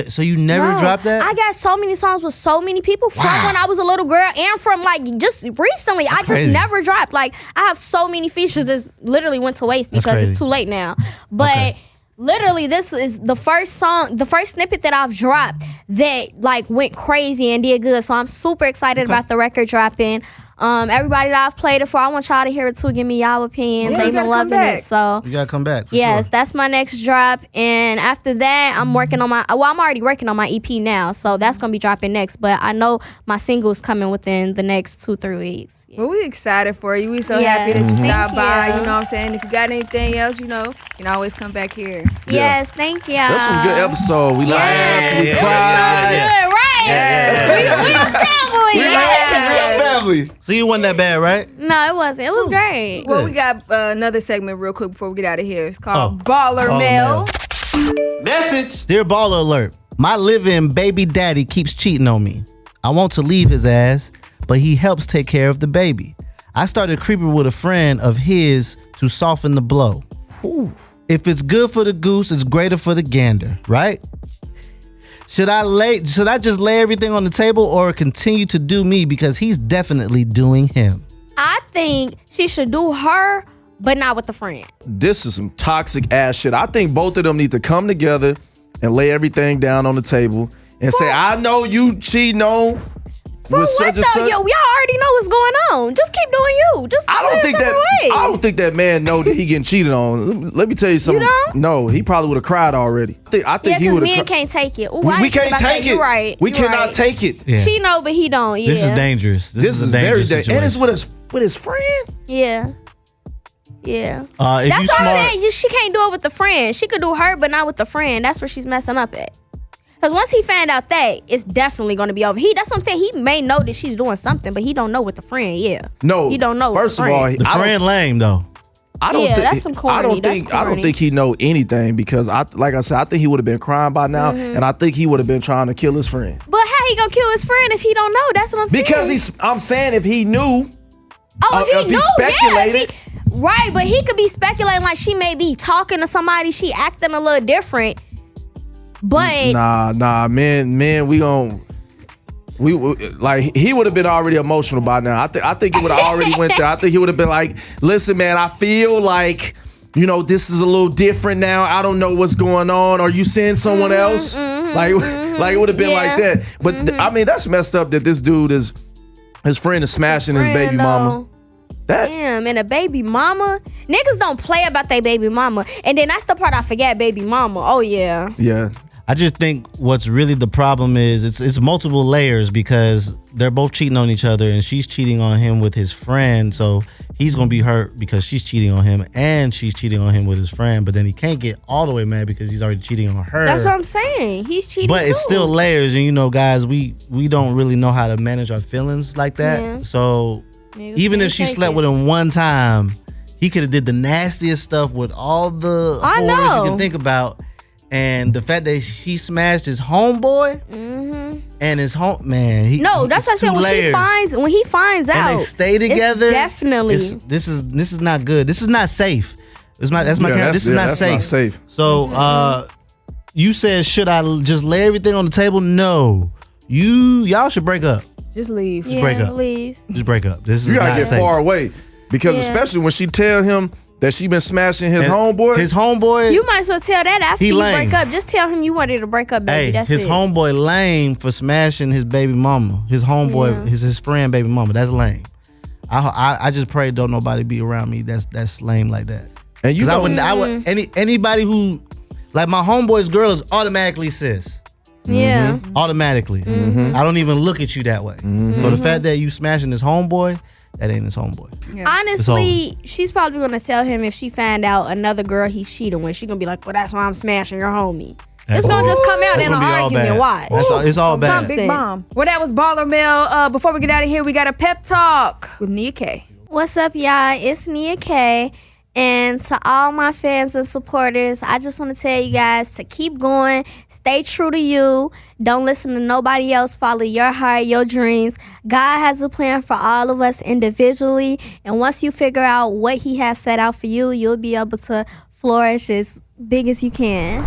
that. So you never No. dropped that? I got so many songs with so many people from when I was a little girl and from like just recently. I just crazy. never dropped. Like I have so many features that literally went to waste because crazy. it's too late now. But literally this is the first song, the first snippet that I've dropped that like went crazy and did good. So I'm super excited about the record dropping. Everybody that I've played it for, I want y'all to hear it too. Give me y'all opinion. Yeah, They've you been gotta come loving back. it. So You gotta come back. For yes, sure. that's my next drop. And after that, I'm working on I'm already working on my EP now. So that's going to be dropping next. But I know my single's coming within the next 2-3 weeks. Yeah. Well, we excited for you. We so Yeah. happy that you Thank stopped by. you. You know what I'm saying? If you got anything else, you know, you can always come back here. Yes, thank y'all. This was a good episode. We laughed, we It was cried. so good, right? We a family. We family. So you wasn't that bad, right? No, it wasn't. It was great. Well, we got another segment real quick before we get out of here. It's called Oh. Baller Baller Mail. Message. Dear Baller Alert, my live-in baby daddy keeps cheating on me. I want to leave his ass, but he helps take care of the baby. I started creeping with a friend of his to soften the blow. If it's good for the goose, it's greater for the gander, right? Should I just lay everything on the table or continue to do me because he's definitely doing him? I think she should do her, but not with a friend. This is some toxic ass shit. I think both of them need to come together and lay everything down on the table and say, I know you cheating on For with what such though? and such. Y'all already know what's going on. Just keep doing you. Just I don't think that ways. I don't think that man know that he getting cheated on. Let me tell you something. don't? No, he probably would have cried already. I think Yeah, he because would men have. can't take it. Ooh, We I ain't can't think about take that. it. You're right. We You're cannot right. take it. Yeah. She know, but he don't. Yeah. This is dangerous. This is a very dangerous dangerous. And it's situation. with his friend. Yeah. Yeah. If That's you what smart, I'm saying. She can't do it with the friend. She could do her, but not with the friend. That's where she's messing up at. Because once he found out that, it's definitely going to be over. That's what I'm saying. He may know that she's doing something, but he don't know with the friend. Yeah. No. He don't know. First of all, The friend lame though. I don't Yeah, think, that's some corny. I don't That's think I don't corny. think he know anything because like I said, I think he would have been crying by now, and I think he would have been trying to kill his friend. But how he gonna kill his friend if he don't know? That's what I'm saying. Because I'm saying if he knew, if he knew, speculated, right? But he could be speculating like she may be talking to somebody, she acting a little different. But nah, man, we like he would have been already emotional by now. I think he would have already went there. I think he would have been like, listen, man, I feel like, this is a little different now. I don't know what's going on. Are you seeing someone else? Like it would have been like that. But I mean, that's messed up that this dude his friend is smashing his baby mama. Damn, and a baby mama? Niggas don't play about their baby mama. And then that's the part I forget, baby mama. Oh, yeah. Yeah. I just think what's really the problem is it's multiple layers because they're both cheating on each other and she's cheating on him with his friend. So he's going to be hurt because she's cheating on him and she's cheating on him with his friend. But then he can't get all the way mad because he's already cheating on her. That's what I'm saying. He's cheating But too. it's still layers. And guys, we don't really know how to manage our feelings like that. Yeah. So even if she slept with him one time, he could have did the nastiest stuff with all the horrors you can think about. And the fact that she smashed his homeboy and his man, that's what I said. When he finds out, and they stay together, definitely. This is not good. This is not safe. This is not safe. Not safe. So, you said, should I just lay everything on the table? No, y'all should break up. Just leave. Just break up. Leave. Just break up. This is you gotta not get safe. far away because especially when she tell him that she been smashing his homeboy. His homeboy. You might as well tell that after you lame. break up. Just tell him you wanted to break up, baby. That's his it. homeboy lame for smashing his baby mama. His homeboy, his friend baby mama. That's lame. I just pray don't nobody be around me that's lame like that. And you I would anybody who like my homeboy's girl is automatically sis. Yeah. Automatically. I don't even look at you that way. So the fact that you smashing his homeboy, that ain't his homeboy. Yeah. Honestly, she's probably gonna tell him if she find out another girl he's cheating with. She's gonna be like, well, that's why I'm smashing your homie. It's gonna just come out in an argument. Watch. It's all bad. Big bomb. Well, that was Baller Mail. Before we get out of here, we got a pep talk with Nia K. What's up, y'all? It's Nia K. And to all my fans and supporters, I just want to tell you guys to keep going. Stay true to you. Don't listen to nobody else. Follow your heart, your dreams. God has a plan for all of us individually. And once you figure out what he has set out for you, you'll be able to flourish as big as you can.